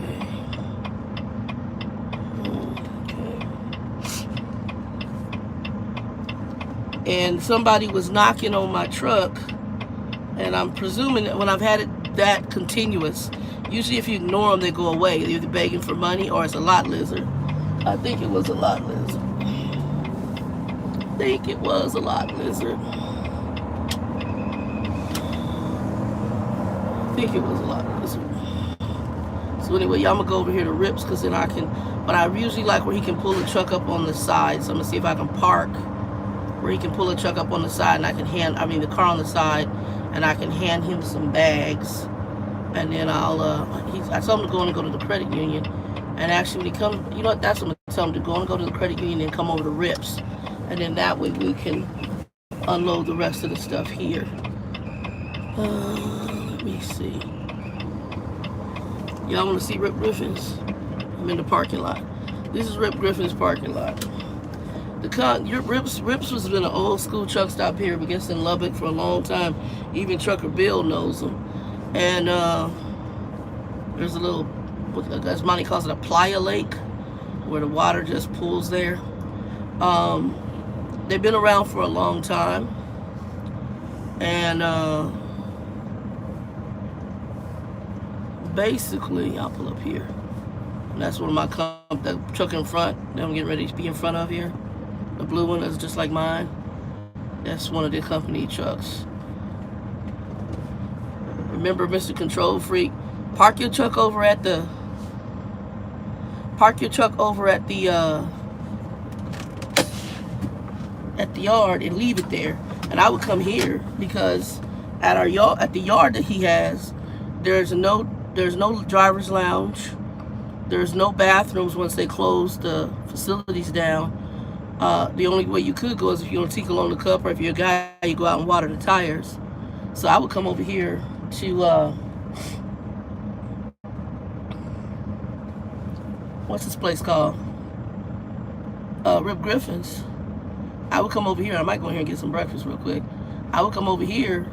And somebody was knocking on my truck, and I'm presuming that when I've had it that continuous, usually if you ignore them, they go away. They're either begging for money or it's a lot lizard. I think it was a lot lizard. So anyway, y'all, I'm gonna go over here to Rips, because then I can, but I usually like where he can pull the truck up on the side. So I'm gonna see if I can park where he can pull the truck up on the side, and I can the car on the side, and I can hand him some bags. And then I told him to go to the credit union. And actually when he comes, you know what, that's what I'm gonna tell him to go to the credit union and come over to Rips. And then that way we can unload the rest of the stuff here. Let me see. Y'all want to see Rip Griffin's? I'm in the parking lot. This is Rip Griffin's parking lot. Rips has been an old school truck stop here, I guess, in Lubbock for a long time. Even Trucker Bill knows them. And there's a little, as Monty calls it, a playa lake, where the water just pools there. They've been around for a long time. And basically, I'll pull up here. And that's one of my the truck in front that I'm getting ready to be in front of here. The blue one that's just like mine. That's one of the company trucks. Remember, Mr. Control Freak, park your truck over at the yard and leave it there. And I would come here, because at the yard that he has, there's no driver's lounge. There's no bathrooms once they close the facilities down. The only way you could go is if you don't tickle on the cup, or if you're a guy, you go out and water the tires. So I would come over here to what's this place called? Rip Griffin's. I would come over here. I might go in here and get some breakfast real quick. I would come over here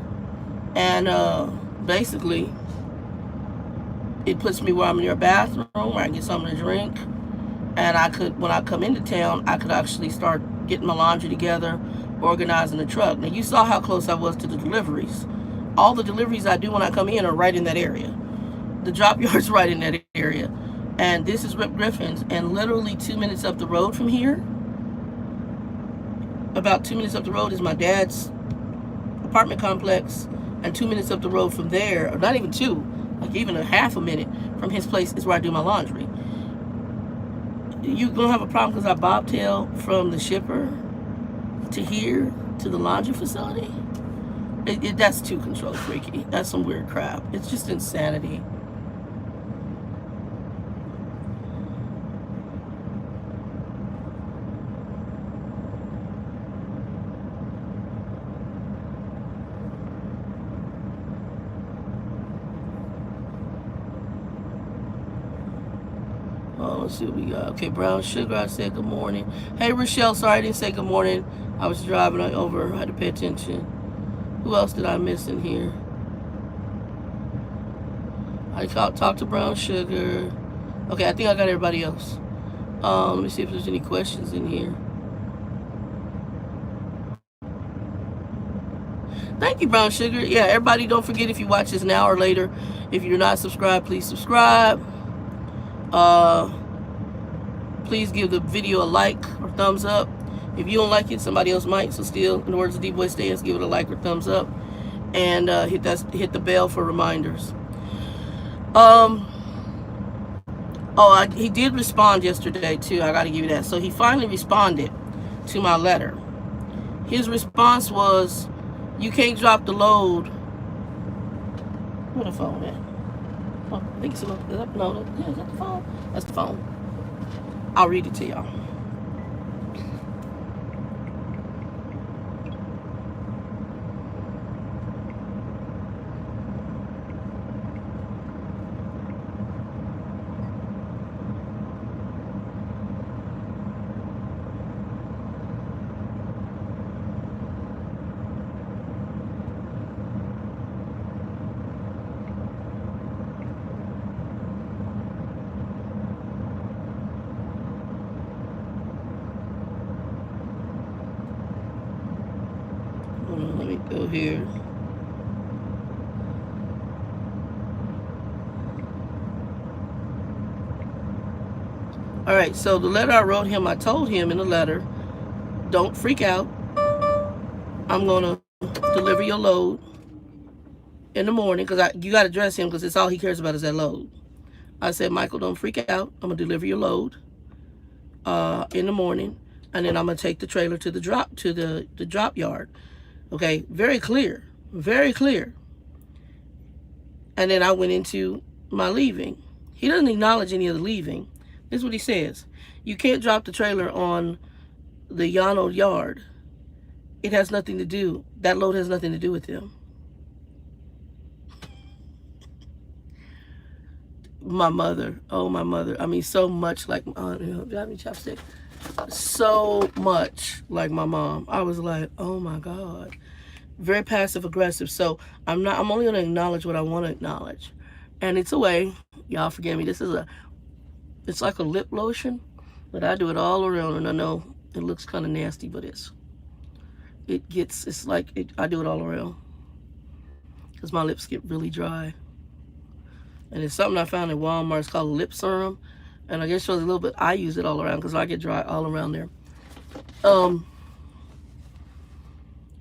and basically, it puts me where I'm near a bathroom where I can get something to drink. And I could, when I come into town, I could actually start getting my laundry together, organizing the truck. Now, you saw how close I was to the deliveries. All the deliveries I do when I come in are right in that area. The drop yard's right in that area. And this is Rip Griffin's. And literally 2 minutes up the road from here, about 2 minutes up the road, is my dad's apartment complex. And 2 minutes up the road from there, or not even two, like even a half a minute from his place, is where I do my laundry. You gonna have a problem because I bobtail from the shipper to here to the laundry facility? That's too control freaky. That's some weird crap. It's just insanity. Oh, let's see what we got. Okay, Brown Sugar, I said good morning. Hey, Rochelle, sorry I didn't say good morning. I was driving over. I had to pay attention. Who else did I miss in here? I talked to Brown Sugar. Okay, I think I got everybody else. Let me see if there's any questions in here. Thank you, Brown Sugar. Yeah, everybody, don't forget, if you watch this now or later, if you're not subscribed, please subscribe. Please give the video a like or thumbs up. If you don't like it, somebody else might. So still, in the words of D-Boy Stance, give it a like or thumbs up. And hit the bell for reminders. He did respond yesterday too. I got to give you that. So he finally responded to my letter. His response was, "You can't drop the load." Where the phone at? Oh, I think it's is that the phone? That's the phone. I'll read it to y'all. Let me go here. All right, so the letter I wrote him, I told him in the letter, don't freak out. I'm going to deliver your load in the morning, because you got to dress him, because it's all he cares about is that load. I said, Michael, don't freak out. I'm going to deliver your load in the morning, and then I'm going to take the trailer to the drop yard. Okay, very clear, very clear. And then I went into my leaving. He doesn't acknowledge any of the leaving. This is what he says. You can't drop the trailer on the Yano yard. It has nothing to do. That load has nothing to do with him. My mother. Oh, my mother. I mean, so much like, driving chopstick. So much like my mom. I was like, oh my God. Very passive aggressive. So I'm only going to acknowledge what I want to acknowledge. And it's a way, y'all forgive me, it's like a lip lotion, but I do it all around, and I know it looks kind of nasty, but I do it all around because my lips get really dry. And it's something I found at Walmart. It's called lip serum, and I guess it shows a little bit. I use it all around because I get dry all around there.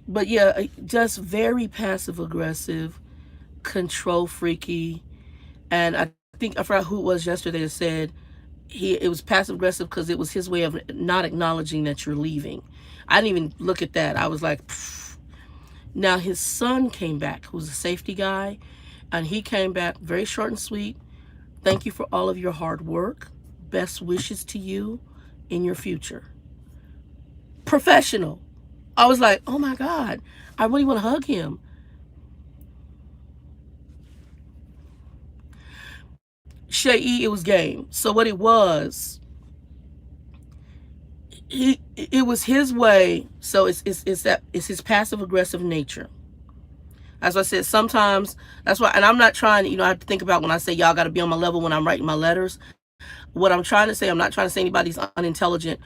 But yeah, just very passive aggressive, control freaky, and I forgot who it was yesterday that said it was passive aggressive because it was his way of not acknowledging that you're leaving. I didn't even look at that. I was like, pfft. Now his son came back, who's a safety guy, and he came back very short and sweet. Thank you for all of your hard work. Best wishes to you in your future. Professional. I was like, oh my God, I really want to hug him. Shay, it was game. So what it was, it was his way. So it's his passive aggressive nature. As I said, sometimes that's why, and I'm not trying to, I have to think about when I say y'all got to be on my level when I'm writing my letters. What I'm trying to say, I'm not trying to say anybody's unintelligent.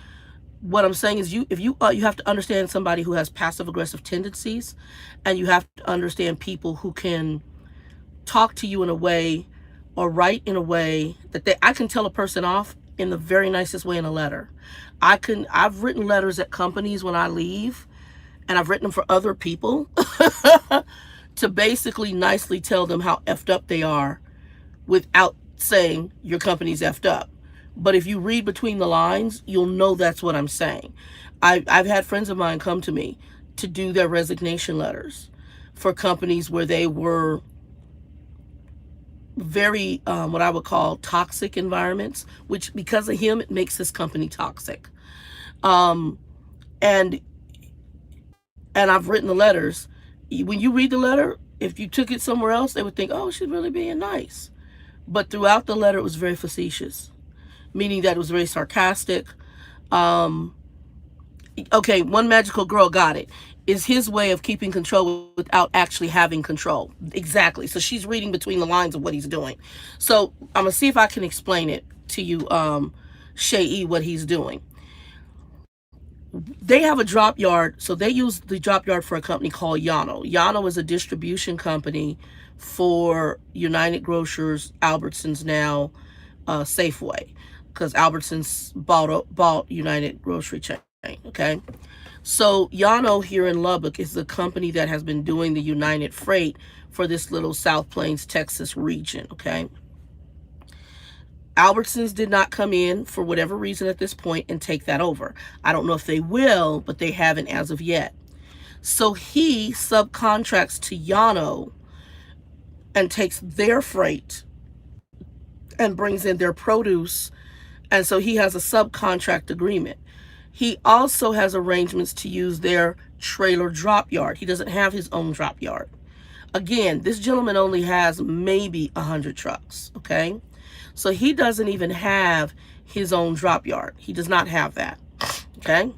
What I'm saying is, you have to understand somebody who has passive aggressive tendencies, and you have to understand people who can talk to you in a way or write in a way that I can tell a person off in the very nicest way in a letter. I've written letters at companies when I leave, and I've written them for other people to basically nicely tell them how effed up they are without saying your company's effed up. But if you read between the lines, you'll know that's what I'm saying. I've had friends of mine come to me to do their resignation letters for companies where they were very, what I would call toxic environments, which because of him, it makes this company toxic. Um, and and I've written the letters. When you read the letter, if you took it somewhere else, they would think, oh, she's really being nice. But throughout the letter, it was very facetious, meaning that it was very sarcastic. Um, okay, one magical girl got it. Is his way of keeping control without actually having control. Exactly. So she's reading between the lines of what he's doing. So I'm going to see if I can explain it to you, Shay, what he's doing. They have a drop yard. So they use the drop yard for a company called Yano. Yano is a distribution company for United Grocers, Albertsons now, Safeway, because Albertsons bought United Grocery Chain. Okay, so Yano here in Lubbock is the company that has been doing the United Freight for this little South Plains, Texas region. Okay, Albertsons did not come in for whatever reason at this point and take that over. I don't know if they will, but they haven't as of yet. So he subcontracts to Yano and takes their freight and brings in their produce. And so he has a subcontract agreement. He also has arrangements to use their trailer drop yard. He doesn't have his own drop yard. Again, this gentleman only has maybe 100 trucks, okay? So he doesn't even have his own drop yard. He does not have that, okay?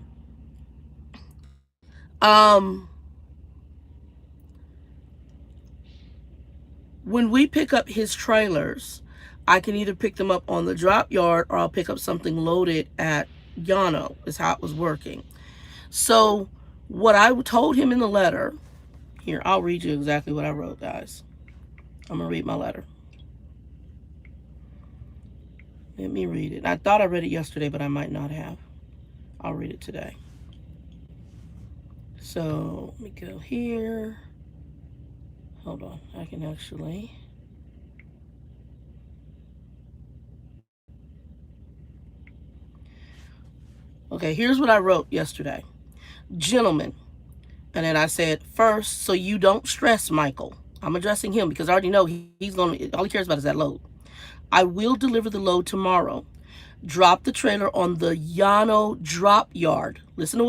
When we pick up his trailers, I can either pick them up on the drop yard or I'll pick up something loaded at Yano, is how it was working. So what I told him in the letter, here, I'll read you exactly what I wrote, guys. I'm going to read my letter. Let me read it. I thought I read it yesterday, but I might not have. I'll read it today. So let me go here. Hold on. I can actually. Okay, here's what I wrote yesterday. Gentlemen, and then I said, first, so you don't stress Michael. I'm addressing him because I already know he's going to, all he cares about is that load. I will deliver the load tomorrow. Drop the trailer on the Yano drop yard. Listen to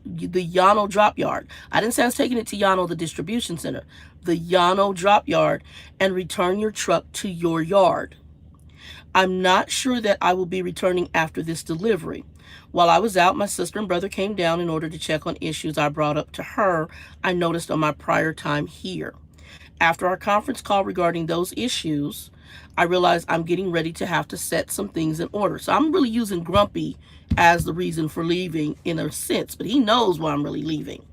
the Yano drop yard. I didn't say I was taking it to Yano, the distribution center. The Yano drop yard, and return your truck to your yard. I'm not sure that I will be returning after this delivery. While I was out, my sister and brother came down in order to check on issues I brought up to her I noticed on my prior time here. After our conference call regarding those issues, I realized I'm getting ready to have to set some things in order. So I'm really using grumpy as the reason for leaving in a sense, but he knows why I'm really leaving.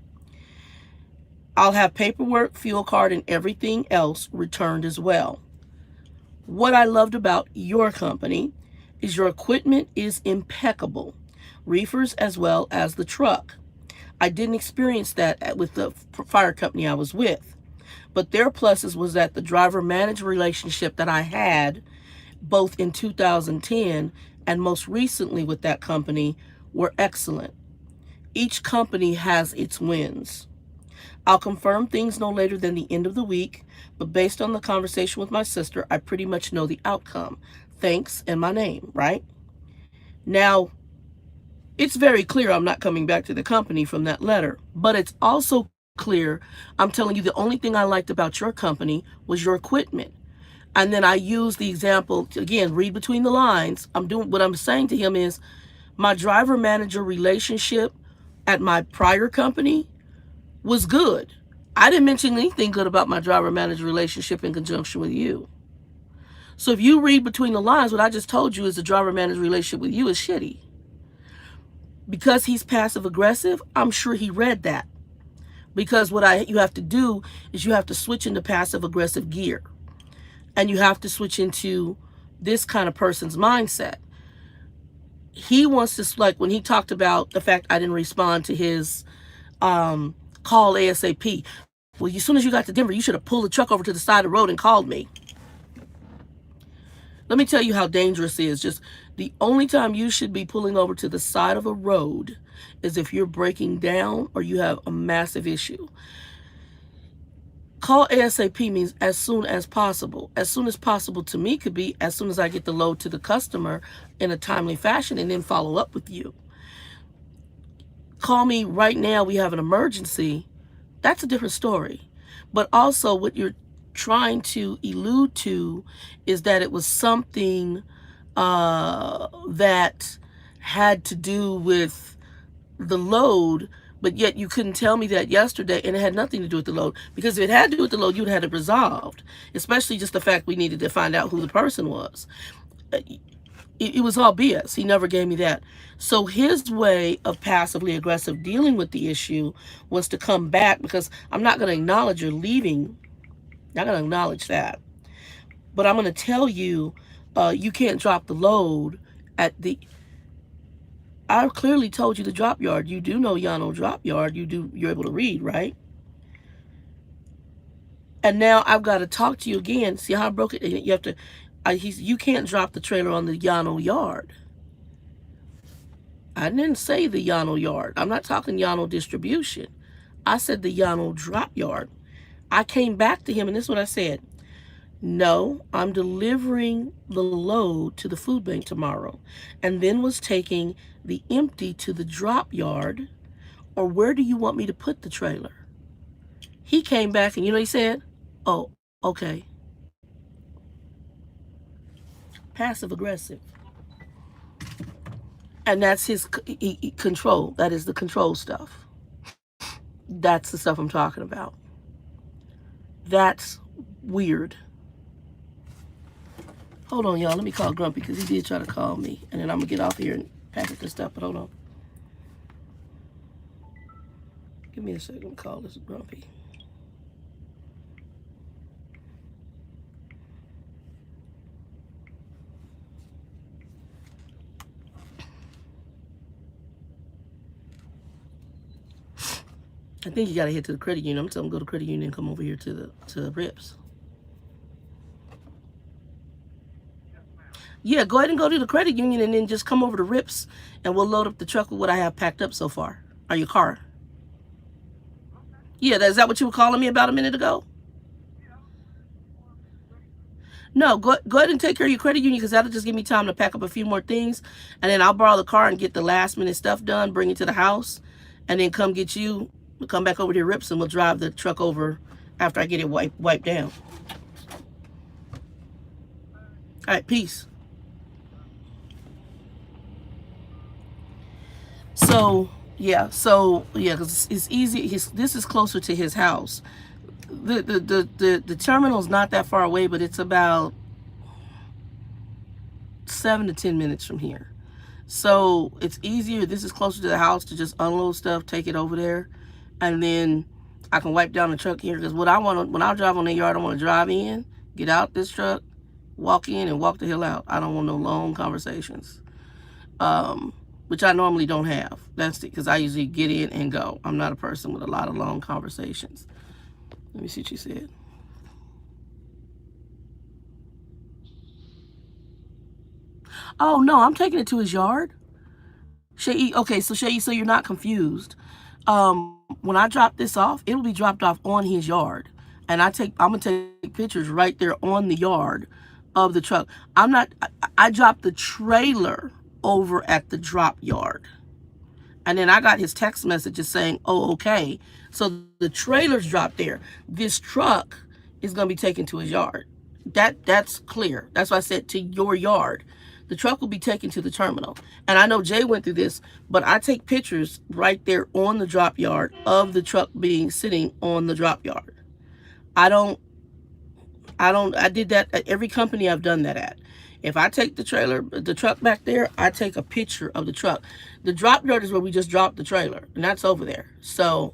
I'll have paperwork, fuel card, and everything else returned as well. What I loved about your company is your equipment is impeccable, reefers as well as the truck. I didn't experience that with the fire company I was with. But their pluses was that the driver-manager relationship that I had both in 2010 and most recently with that company were excellent. Each company has its wins. I'll confirm things no later than the end of the week, but based on the conversation with my sister, I pretty much know the outcome. Thanks and my name, right? Now, it's very clear I'm not coming back to the company from that letter, but it's also clear I'm telling you the only thing I liked about your company was your equipment. And then I use the example to, again, read between the lines. What I'm saying to him is my driver manager relationship at my prior company was good. I didn't mention anything good about my driver-manager relationship in conjunction with you. So if you read between the lines, what I just told you is the driver-manager relationship with you is shitty. Because he's passive-aggressive, I'm sure he read that. Because what you have to do is you have to switch into passive-aggressive gear. And you have to switch into this kind of person's mindset. He wants to, like when he talked about the fact I didn't respond to his call ASAP. Well, as soon as you got to Denver, you should have pulled the truck over to the side of the road and called me. Let me tell you how dangerous it is. Just the only time you should be pulling over to the side of a road is if you're breaking down or you have a massive issue. Call ASAP means as soon as possible. As soon as possible to me could be as soon as I get the load to the customer in a timely fashion and then follow up with you. Call me right now, we have an emergency. That's a different story. But also what you're trying to allude to is that it was something that had to do with the load, but yet you couldn't tell me that yesterday, and it had nothing to do with the load. Because if it had to do with the load, you'd have had it resolved, especially just the fact we needed to find out who the person was. It was all BS. He never gave me that. So his way of passively aggressive dealing with the issue was to come back, because I'm not going to acknowledge you're leaving. Not going to acknowledge that. But I'm going to tell you, you can't drop the load at the... I clearly told you the drop yard. You do know Yano drop yard. You're able to read, right? And now I've got to talk to you again. See how I broke it? You have to... you can't drop the trailer on the Yano yard. I didn't say the Yano yard. I'm not talking Yano distribution. I said the Yano drop yard. I came back to him, and this is what I said. No, I'm delivering the load to the food bank tomorrow, and then was taking the empty to the drop yard, or where do you want me to put the trailer? He came back, and you know what he said? Oh, okay. Passive aggressive. And that's his control. That is the control stuff. That's the stuff I'm talking about. That's weird. Hold on, y'all. Let me call Grumpy, because he did try to call me. And then I'm going to get off here and package this stuff. But hold on. Give me a second. Let me call this Grumpy. I think you got to head to the credit union. I'm telling him go to credit union and come over here to the Rips. Yeah, go ahead and go to the credit union and then just come over to Rips, and we'll load up the truck with what I have packed up so far. Or your car. Yeah, is that what you were calling me about a minute ago? No, go ahead and take care of your credit union, because that'll just give me time to pack up a few more things. And then I'll borrow the car and get the last minute stuff done, bring it to the house, and then come get you. We'll come back over to Rips, and we'll drive the truck over after I get it wiped down. All right, peace. So yeah, because it's easy. This is closer to his house. The terminal's not that far away, but it's about 7 to 10 minutes from here. So it's easier. This is closer to the house to just unload stuff, take it over there, and then I can wipe down the truck here. Because what I want when I drive on the yard, I want to drive in, get out this truck, walk in, and walk the hell out. I don't want no long conversations, which I normally don't have. That's because I usually get in and go. I'm not a person with a lot of long conversations. Let me see what she said. Oh no, I'm taking it to his yard. Shay, okay, so Shay, so you're not confused. When I drop this off, it will be dropped off on his yard, and I'm gonna take pictures right there on the yard of the truck. I dropped the trailer over at the drop yard, and then I got his text messages saying, "Oh, okay." So the trailer's dropped there. This truck is gonna be taken to his yard. That's clear. That's why I said to your yard. The truck will be taken to the terminal. And I know Jay went through this, but I take pictures right there on the drop yard of the truck being sitting on the drop yard. I don't I did that at every company I've done that at. If I take the truck back there, I take a picture of the truck. The drop yard is where we just dropped the trailer, and that's over there. So,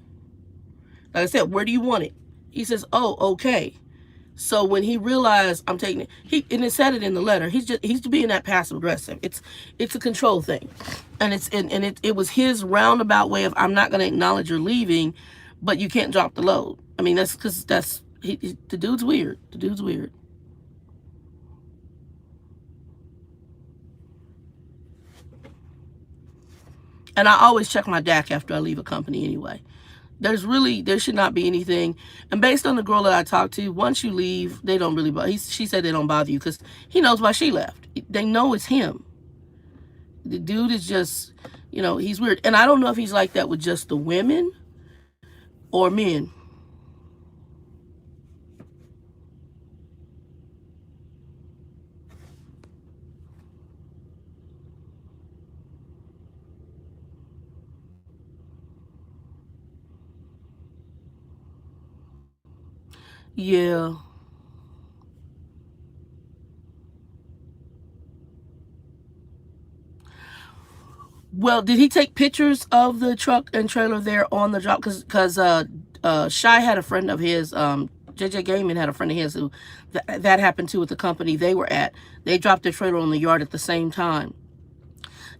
like I said, where do you want it? He says, "Oh, okay." So when he realized I'm taking it, he and it said it in the letter. He's being that passive aggressive. It's a control thing, and it was his roundabout way of I'm not going to acknowledge you're leaving, but you can't drop the load. I mean that's because the dude's weird. The dude's weird. And I always check my DAC after I leave a company anyway. There should not be anything. And based on the girl that I talked to, once you leave, they don't really bother. She said they don't bother you because he knows why she left. They know it's him. The dude is just, he's weird. And I don't know if he's like that with just the women or men. Yeah. Well, did he take pictures of the truck and trailer there on the drop? Because Shy had a friend of his, JJ Gaiman had a friend of his who that happened to with the company they were at. They dropped their trailer on the yard at the same time.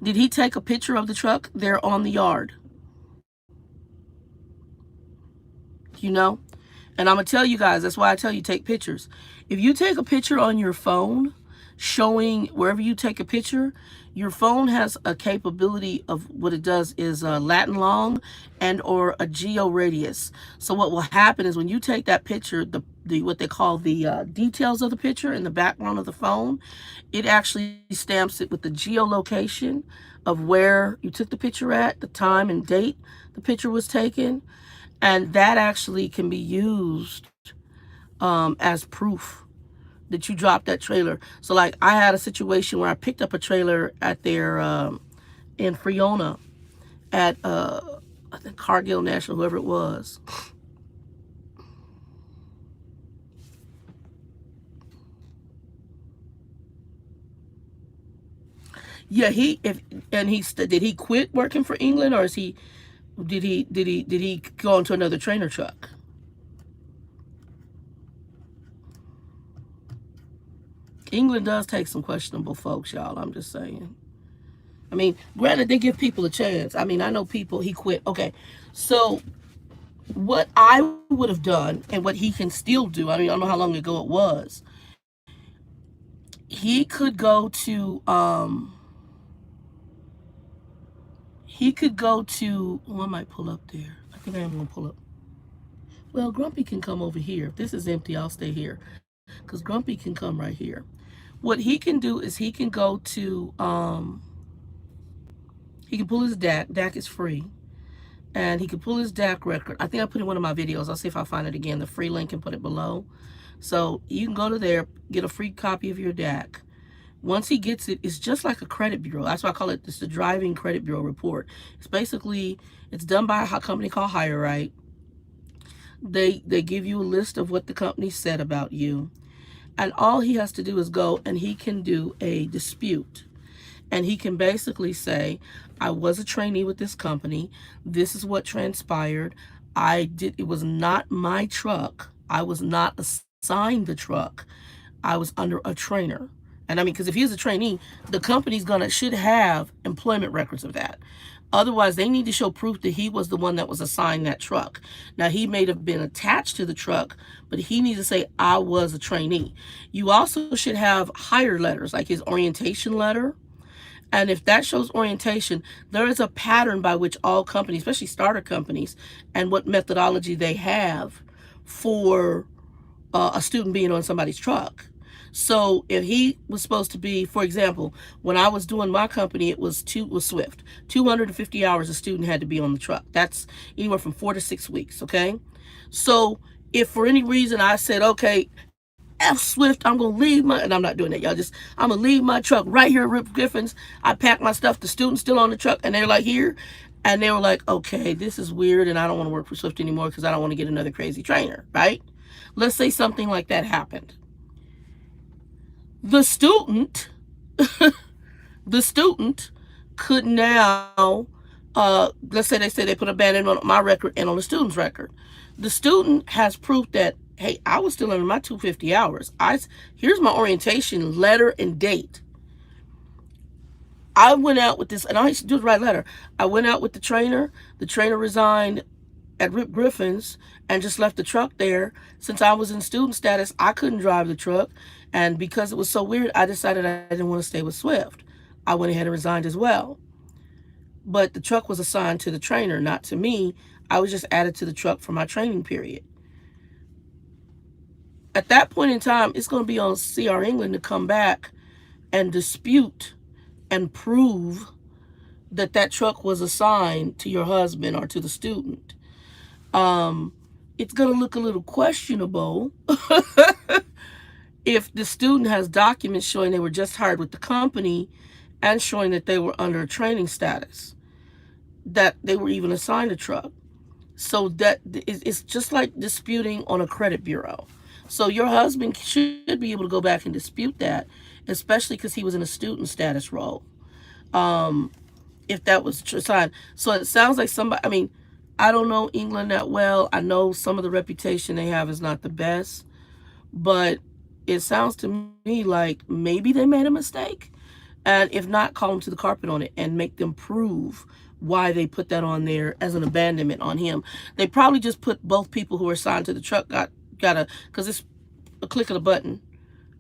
Did he take a picture of the truck there on the yard? You know? And I'm going to tell you guys, that's why I tell you take pictures. If you take a picture on your phone, showing wherever you take a picture, your phone has a capability of what it does is Latin long and or a geo radius. So what will happen is when you take that picture, the what they call the details of the picture in the background of the phone, it actually stamps it with the geolocation of where you took the picture at, the time and date the picture was taken, and that actually can be used as proof that you dropped that trailer. So like I had a situation where I picked up a trailer at their in Friona at I think Cargill National, whoever it was. Yeah, did he quit working for England, or is he did he go into another trainer truck? England does take some questionable folks, y'all. I'm just saying. I mean, granted, they give people a chance. I mean, I know people, he quit. Okay. So, what I would have done and what he can still do, I mean, I don't know how long ago it was, he could go to, oh, I might pull up there. I think I am going to pull up. Well, Grumpy can come over here. If this is empty, I'll stay here. Because Grumpy can come right here. What he can do is he can go to, he can pull his DAC. DAC is free. And he can pull his DAC record. I think I put in one of my videos. I'll see if I find it again. The free link and put it below. So you can go to there, get a free copy of your DAC. Once he gets it, it's just like a credit bureau. That's why I call it the driving credit bureau report. It's done by a company called Hire Right. They give you a list of what the company said about you. And all he has to do is go and he can do a dispute. And he can basically say, I was a trainee with this company. This is what transpired. It was not my truck. I was not assigned the truck. I was under a trainer. And I mean, because if he's a trainee, the company's should have employment records of that. Otherwise, they need to show proof that he was the one that was assigned that truck. Now, he may have been attached to the truck, but he needs to say, I was a trainee. You also should have hire letters, like his orientation letter. And if that shows orientation, there is a pattern by which all companies, especially starter companies, and what methodology they have for a student being on somebody's truck. So if he was supposed to be, for example, when I was doing my company, it was Swift. 250 hours a student had to be on the truck. That's anywhere from 4 to 6 weeks, okay? So if for any reason I said, okay, F Swift, I'm gonna leave my, and I'm not doing that, y'all. Just, I'm gonna leave my truck right here at Rip Griffin's. I packed my stuff. The students still on the truck, and they're like, here. And they were like, okay, this is weird, and I don't want to work for Swift anymore because I don't want to get another crazy trainer, right? Let's say something like that happened. The student, the student could now, let's say they put abandonment on my record and on the student's record. The student has proof that, hey, I was still under my 250 hours. Here's my orientation letter and date. I went out with this, and I used to do the right letter. I went out with the trainer. The trainer resigned at Rip Griffin's and just left the truck there. Since I was in student status, I couldn't drive the truck. And because it was so weird, I decided I didn't want to stay with Swift. I went ahead and resigned as well. But the truck was assigned to the trainer, not to me. I was just added to the truck for my training period. At that point in time, it's going to be on CR England to come back and dispute and prove that that truck was assigned to your husband or to the student. It's going to look a little questionable if the student has documents showing they were just hired with the company and showing that they were under a training status, that they were even assigned a truck. So that it's just like disputing on a credit bureau. So your husband should be able to go back and dispute that, especially because he was in a student status role. If that was assigned. So it sounds like somebody, I mean, I don't know England that well. I know some of the reputation they have is not the best, but it sounds to me like maybe they made a mistake. And if not, call them to the carpet on it and make them prove why they put that on there as an abandonment on him. They probably just put both people who were assigned to the truck got because it's a click of a button,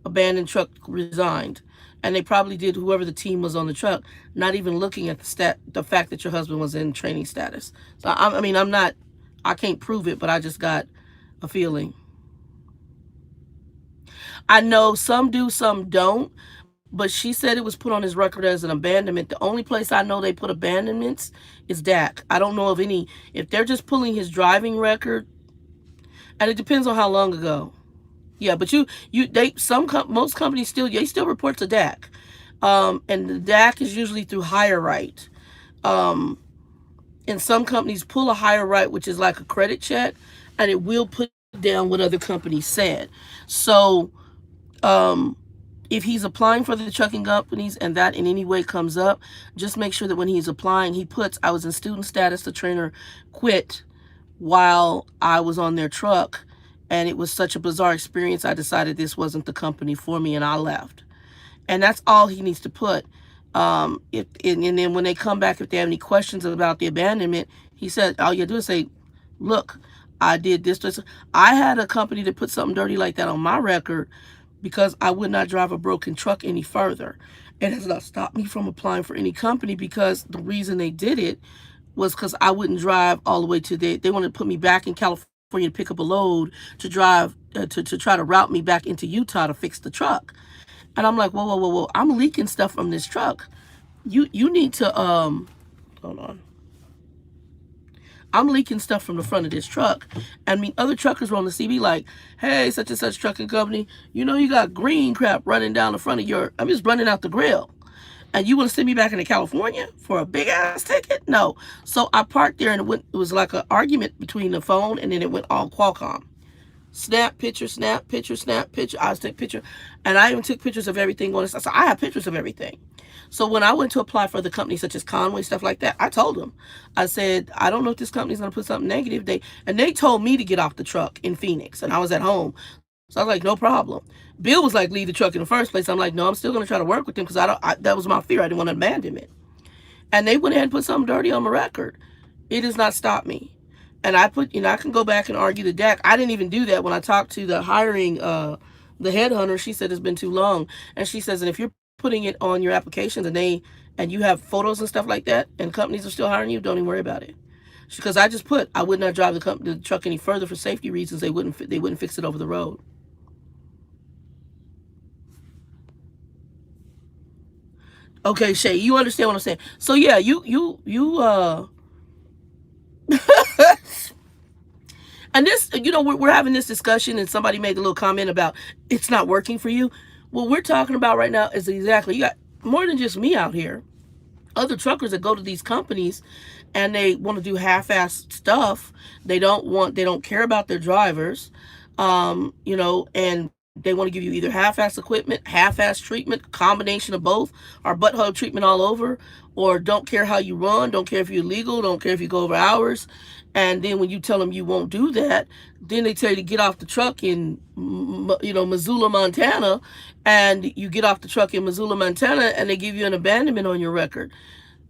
abandoned truck resigned. And they probably did whoever the team was on the truck, not even looking at the fact that your husband was in training status. So I mean, I can't prove it, but I just got a feeling. I know some do, some don't, but she said it was put on his record as an abandonment. The only place I know they put abandonments is DAC. I don't know of any, if they're just pulling his driving record, and it depends on how long ago. Yeah, but most companies still report to DAC. And the DAC is usually through hire right. And some companies pull a hire right, which is like a credit check, and it will put down what other companies said. So, if he's applying for the trucking companies and that in any way comes up, just make sure that when he's applying, he puts, I was in student status, the trainer quit while I was on their truck, and it was such a bizarre experience, I decided this wasn't the company for me, and I left. And that's all he needs to put. And then when they come back, if they have any questions about the abandonment, he said, all you do is say, look, I did this. I had a company that put something dirty like that on my record because I would not drive a broken truck any further. It has not stopped me from applying for any company because the reason they did it was because I wouldn't drive all the way to they wanted to put me back in California to pick up a load to drive to try to route me back into Utah to fix the truck. And I'm like, whoa, I'm leaking stuff from this truck. You need to hold on. I'm leaking stuff from the front of this truck. I mean, other truckers were on the CB like, hey, such and such trucking company, you got green crap running down the front of I'm just running out the grill. And you want to send me back into California for a big ass ticket? No. So I parked there and it was like an argument between the phone and then it went all Qualcomm. Snap picture, snap picture, snap picture. I take picture. And I even took pictures of everything on this. So I have pictures of everything. So when I went to apply for the company such as Conway, stuff like that, I told them, I said, I don't know if this company's going to put something negative. They told me to get off the truck in Phoenix, and I was at home. So I was like, no problem. Bill was like, leave the truck in the first place. I'm like, no, I'm still going to try to work with them because that was my fear. I didn't want to abandon it. And they went ahead and put something dirty on my record. It does not stop me. And I can go back and argue the DAC. I didn't even do that when I talked to the the headhunter. She said it's been too long. And she says, and if you're putting it on your applications and you have photos and stuff like that and companies are still hiring you, don't even worry about it. Because I just put, I would not drive the truck any further for safety reasons. They wouldn't fix it over the road. Okay, Shay, you understand what I'm saying? So yeah, And this, we're having this discussion, and somebody made a little comment about it's not working for you. What we're talking about right now is exactly, you got more than just me out here. Other truckers that go to these companies and they want to do half-assed stuff. They don't care about their drivers, and they want to give you either half-ass equipment, half-ass treatment, combination of both, or butthole treatment all over, or don't care how you run, don't care if you're illegal, don't care if you go over hours. And then when you tell them you won't do that, then they tell you to get off the truck in, Missoula, Montana, and you get off the truck in Missoula, Montana, and they give you an abandonment on your record.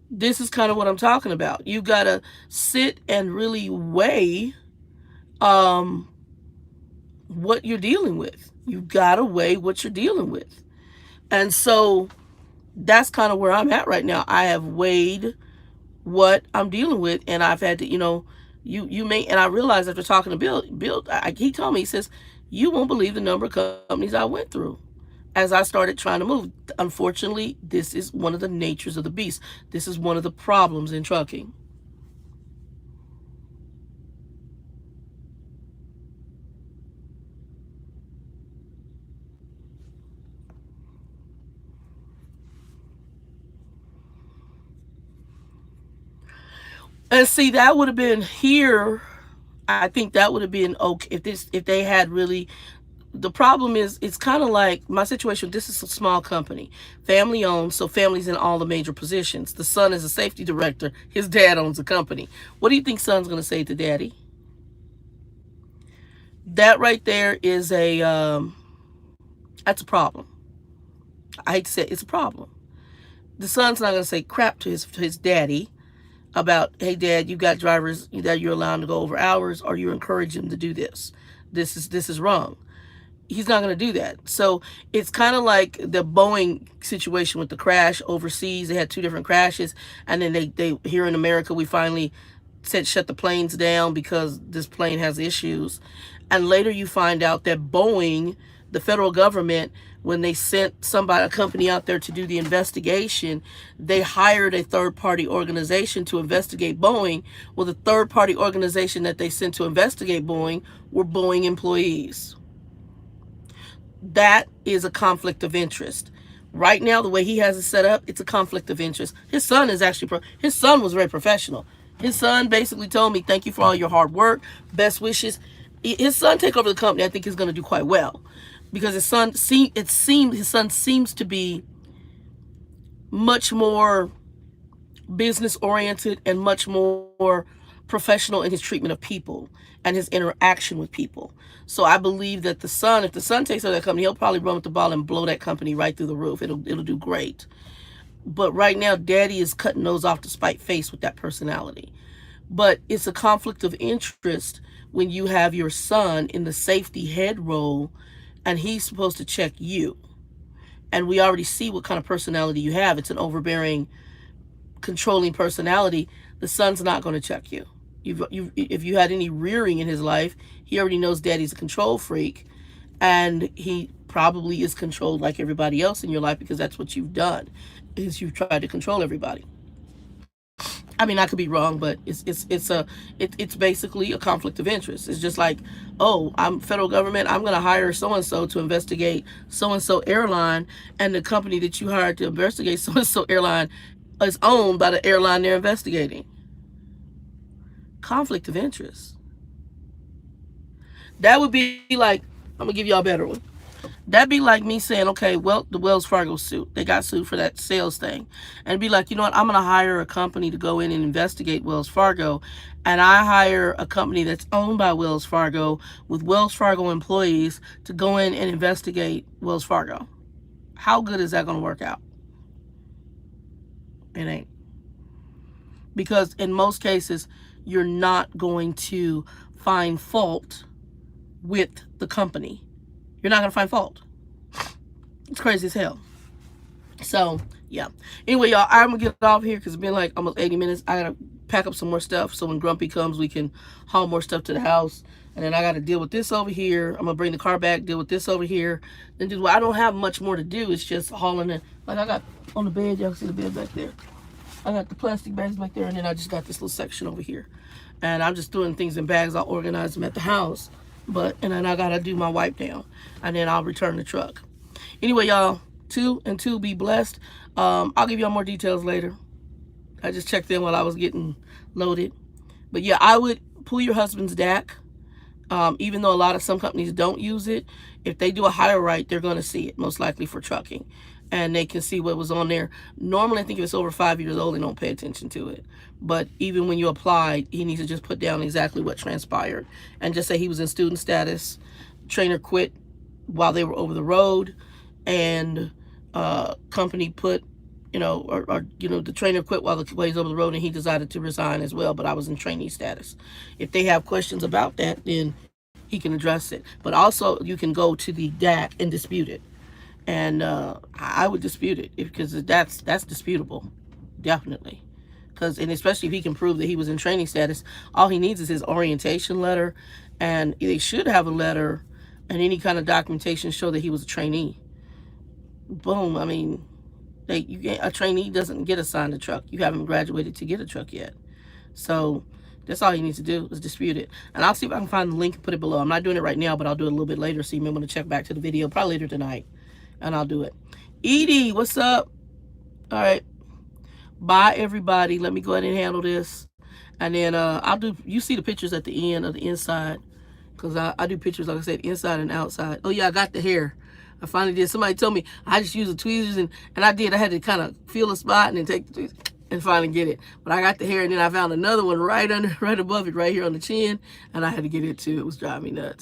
This is kind of what I'm talking about. You got to sit and really weigh um, what you're dealing with. You got to weigh what you're dealing with. And so that's kind of where I'm at right now. I have weighed what I'm dealing with, and I've had to, you may, and I realized after talking to Bill, he told me, he says, you won't believe the number of companies I went through as I started trying to move. Unfortunately, this is one of the natures of the beast. This is one of the problems in trucking. And see, that would have been here. I think that would have been okay if they had really. The problem is, it's kind of like my situation. This is a small company, family owned, so family's in all the major positions. The son is a safety director. His dad owns the company. What do you think son's going to say to daddy? That right there is that's a problem. I hate to say it, it's a problem. The son's not going to say crap to his daddy about, hey dad, you got drivers that you're allowed to go over hours, or you encourage them to do this. This is wrong. He's not going to do that. So it's kind of like the Boeing situation with the crash overseas. They had two different crashes, and then they here in America, we finally said shut the planes down because this plane has issues. And later you find out that Boeing, the federal government, when they sent a company out there to do the investigation, they hired a third party organization to investigate Boeing. Well, the third party organization that they sent to investigate Boeing were Boeing employees. That is a conflict of interest. Right now, the way he has it set up, it's a conflict of interest. His son is actually, his son was very professional. His son basically told me, thank you for all your hard work, best wishes. His son take over the company, I think he's going to do quite well. Because his son seems to be much more business oriented and much more professional in his treatment of people and his interaction with people. So I believe that if the son takes over that company, he'll probably run with the ball and blow that company right through the roof. It'll do great. But right now, daddy is cutting those off to spite face with that personality. But it's a conflict of interest when you have your son in the safety head role and he's supposed to check you. And we already see what kind of personality you have. It's an overbearing, controlling personality. The son's not going to check you. If you had any rearing in his life, he already knows daddy's a control freak, and he probably is controlled like everybody else in your life because that's what you've done, is you've tried to control everybody. I mean, I could be wrong, but it's basically a conflict of interest. It's just like, oh, I'm federal government. I'm going to hire so and so to investigate so and so airline, and the company that you hired to investigate so and so airline is owned by the airline they're investigating. Conflict of interest. That would be like, I'm gonna give y'all a better one. That'd be like me saying, okay, well, the Wells Fargo suit, they got sued for that sales thing. And it'd be like, you know what, I'm going to hire a company to go in and investigate Wells Fargo. And I hire a company that's owned by Wells Fargo with Wells Fargo employees to go in and investigate Wells Fargo. How good is that going to work out? It ain't. Because in most cases, you're not going to find fault with the company. You're not going to find fault. It's crazy as hell. So, yeah. Anyway, y'all, I'm going to get off here because it's been like almost 80 minutes. I got to pack up some more stuff so when Grumpy comes, we can haul more stuff to the house. And then I got to deal with this over here. I'm going to bring the car back, deal with this over here. Then I don't have much more to do. It's just hauling it. Like I got on the bed, y'all can see the bed back there. I got the plastic bags back there, and then I just got this little section over here. and I'm just throwing things in bags. I'll organize them at the house, and then I gotta do my wipe down, and then I'll return the truck. Anyway, y'all, two, be blessed. I'll give y'all more details later. I just checked in while I was getting loaded. But yeah, I would pull your husband's DAC. Even though some companies don't use it, if they do a hire right, they're going to see it, most likely for trucking. And they can see what was on there. Normally, I think if it's over 5 years old, they don't pay attention to it. But even when you apply, he needs to just put down exactly what transpired. And just say he was in student status, trainer quit while they were over the road, and company put, the trainer quit while the ways over the road, and he decided to resign as well. But I was in trainee status. If they have questions about that, then he can address it. But also, you can go to the DAC and dispute it. And I would dispute it because that's disputable, definitely. And especially if he can prove that he was in training status, all he needs is his orientation letter, and they should have a letter and any kind of documentation show that he was a trainee. Boom. I mean, a trainee doesn't get assigned a truck. You haven't graduated to get a truck yet. So that's all you need to do is dispute it. And I'll see if I can find the link and put it below. I'm not doing it right now, but I'll do it a little bit later. So you may want to check back to the video, probably later tonight, and I'll do it. Edie, what's up? All right. Bye, everybody. Let me go ahead and handle this. And then you see the pictures at the end of the inside. Because I do pictures, like I said, inside and outside. Oh, yeah, I got the hair. I finally did. Somebody told me I just use the tweezers, and I did. I had to kind of feel a spot and then take the tweezers and finally get it. But I got the hair, and then I found another one right above it, right here on the chin, and I had to get it too. It was driving me nuts.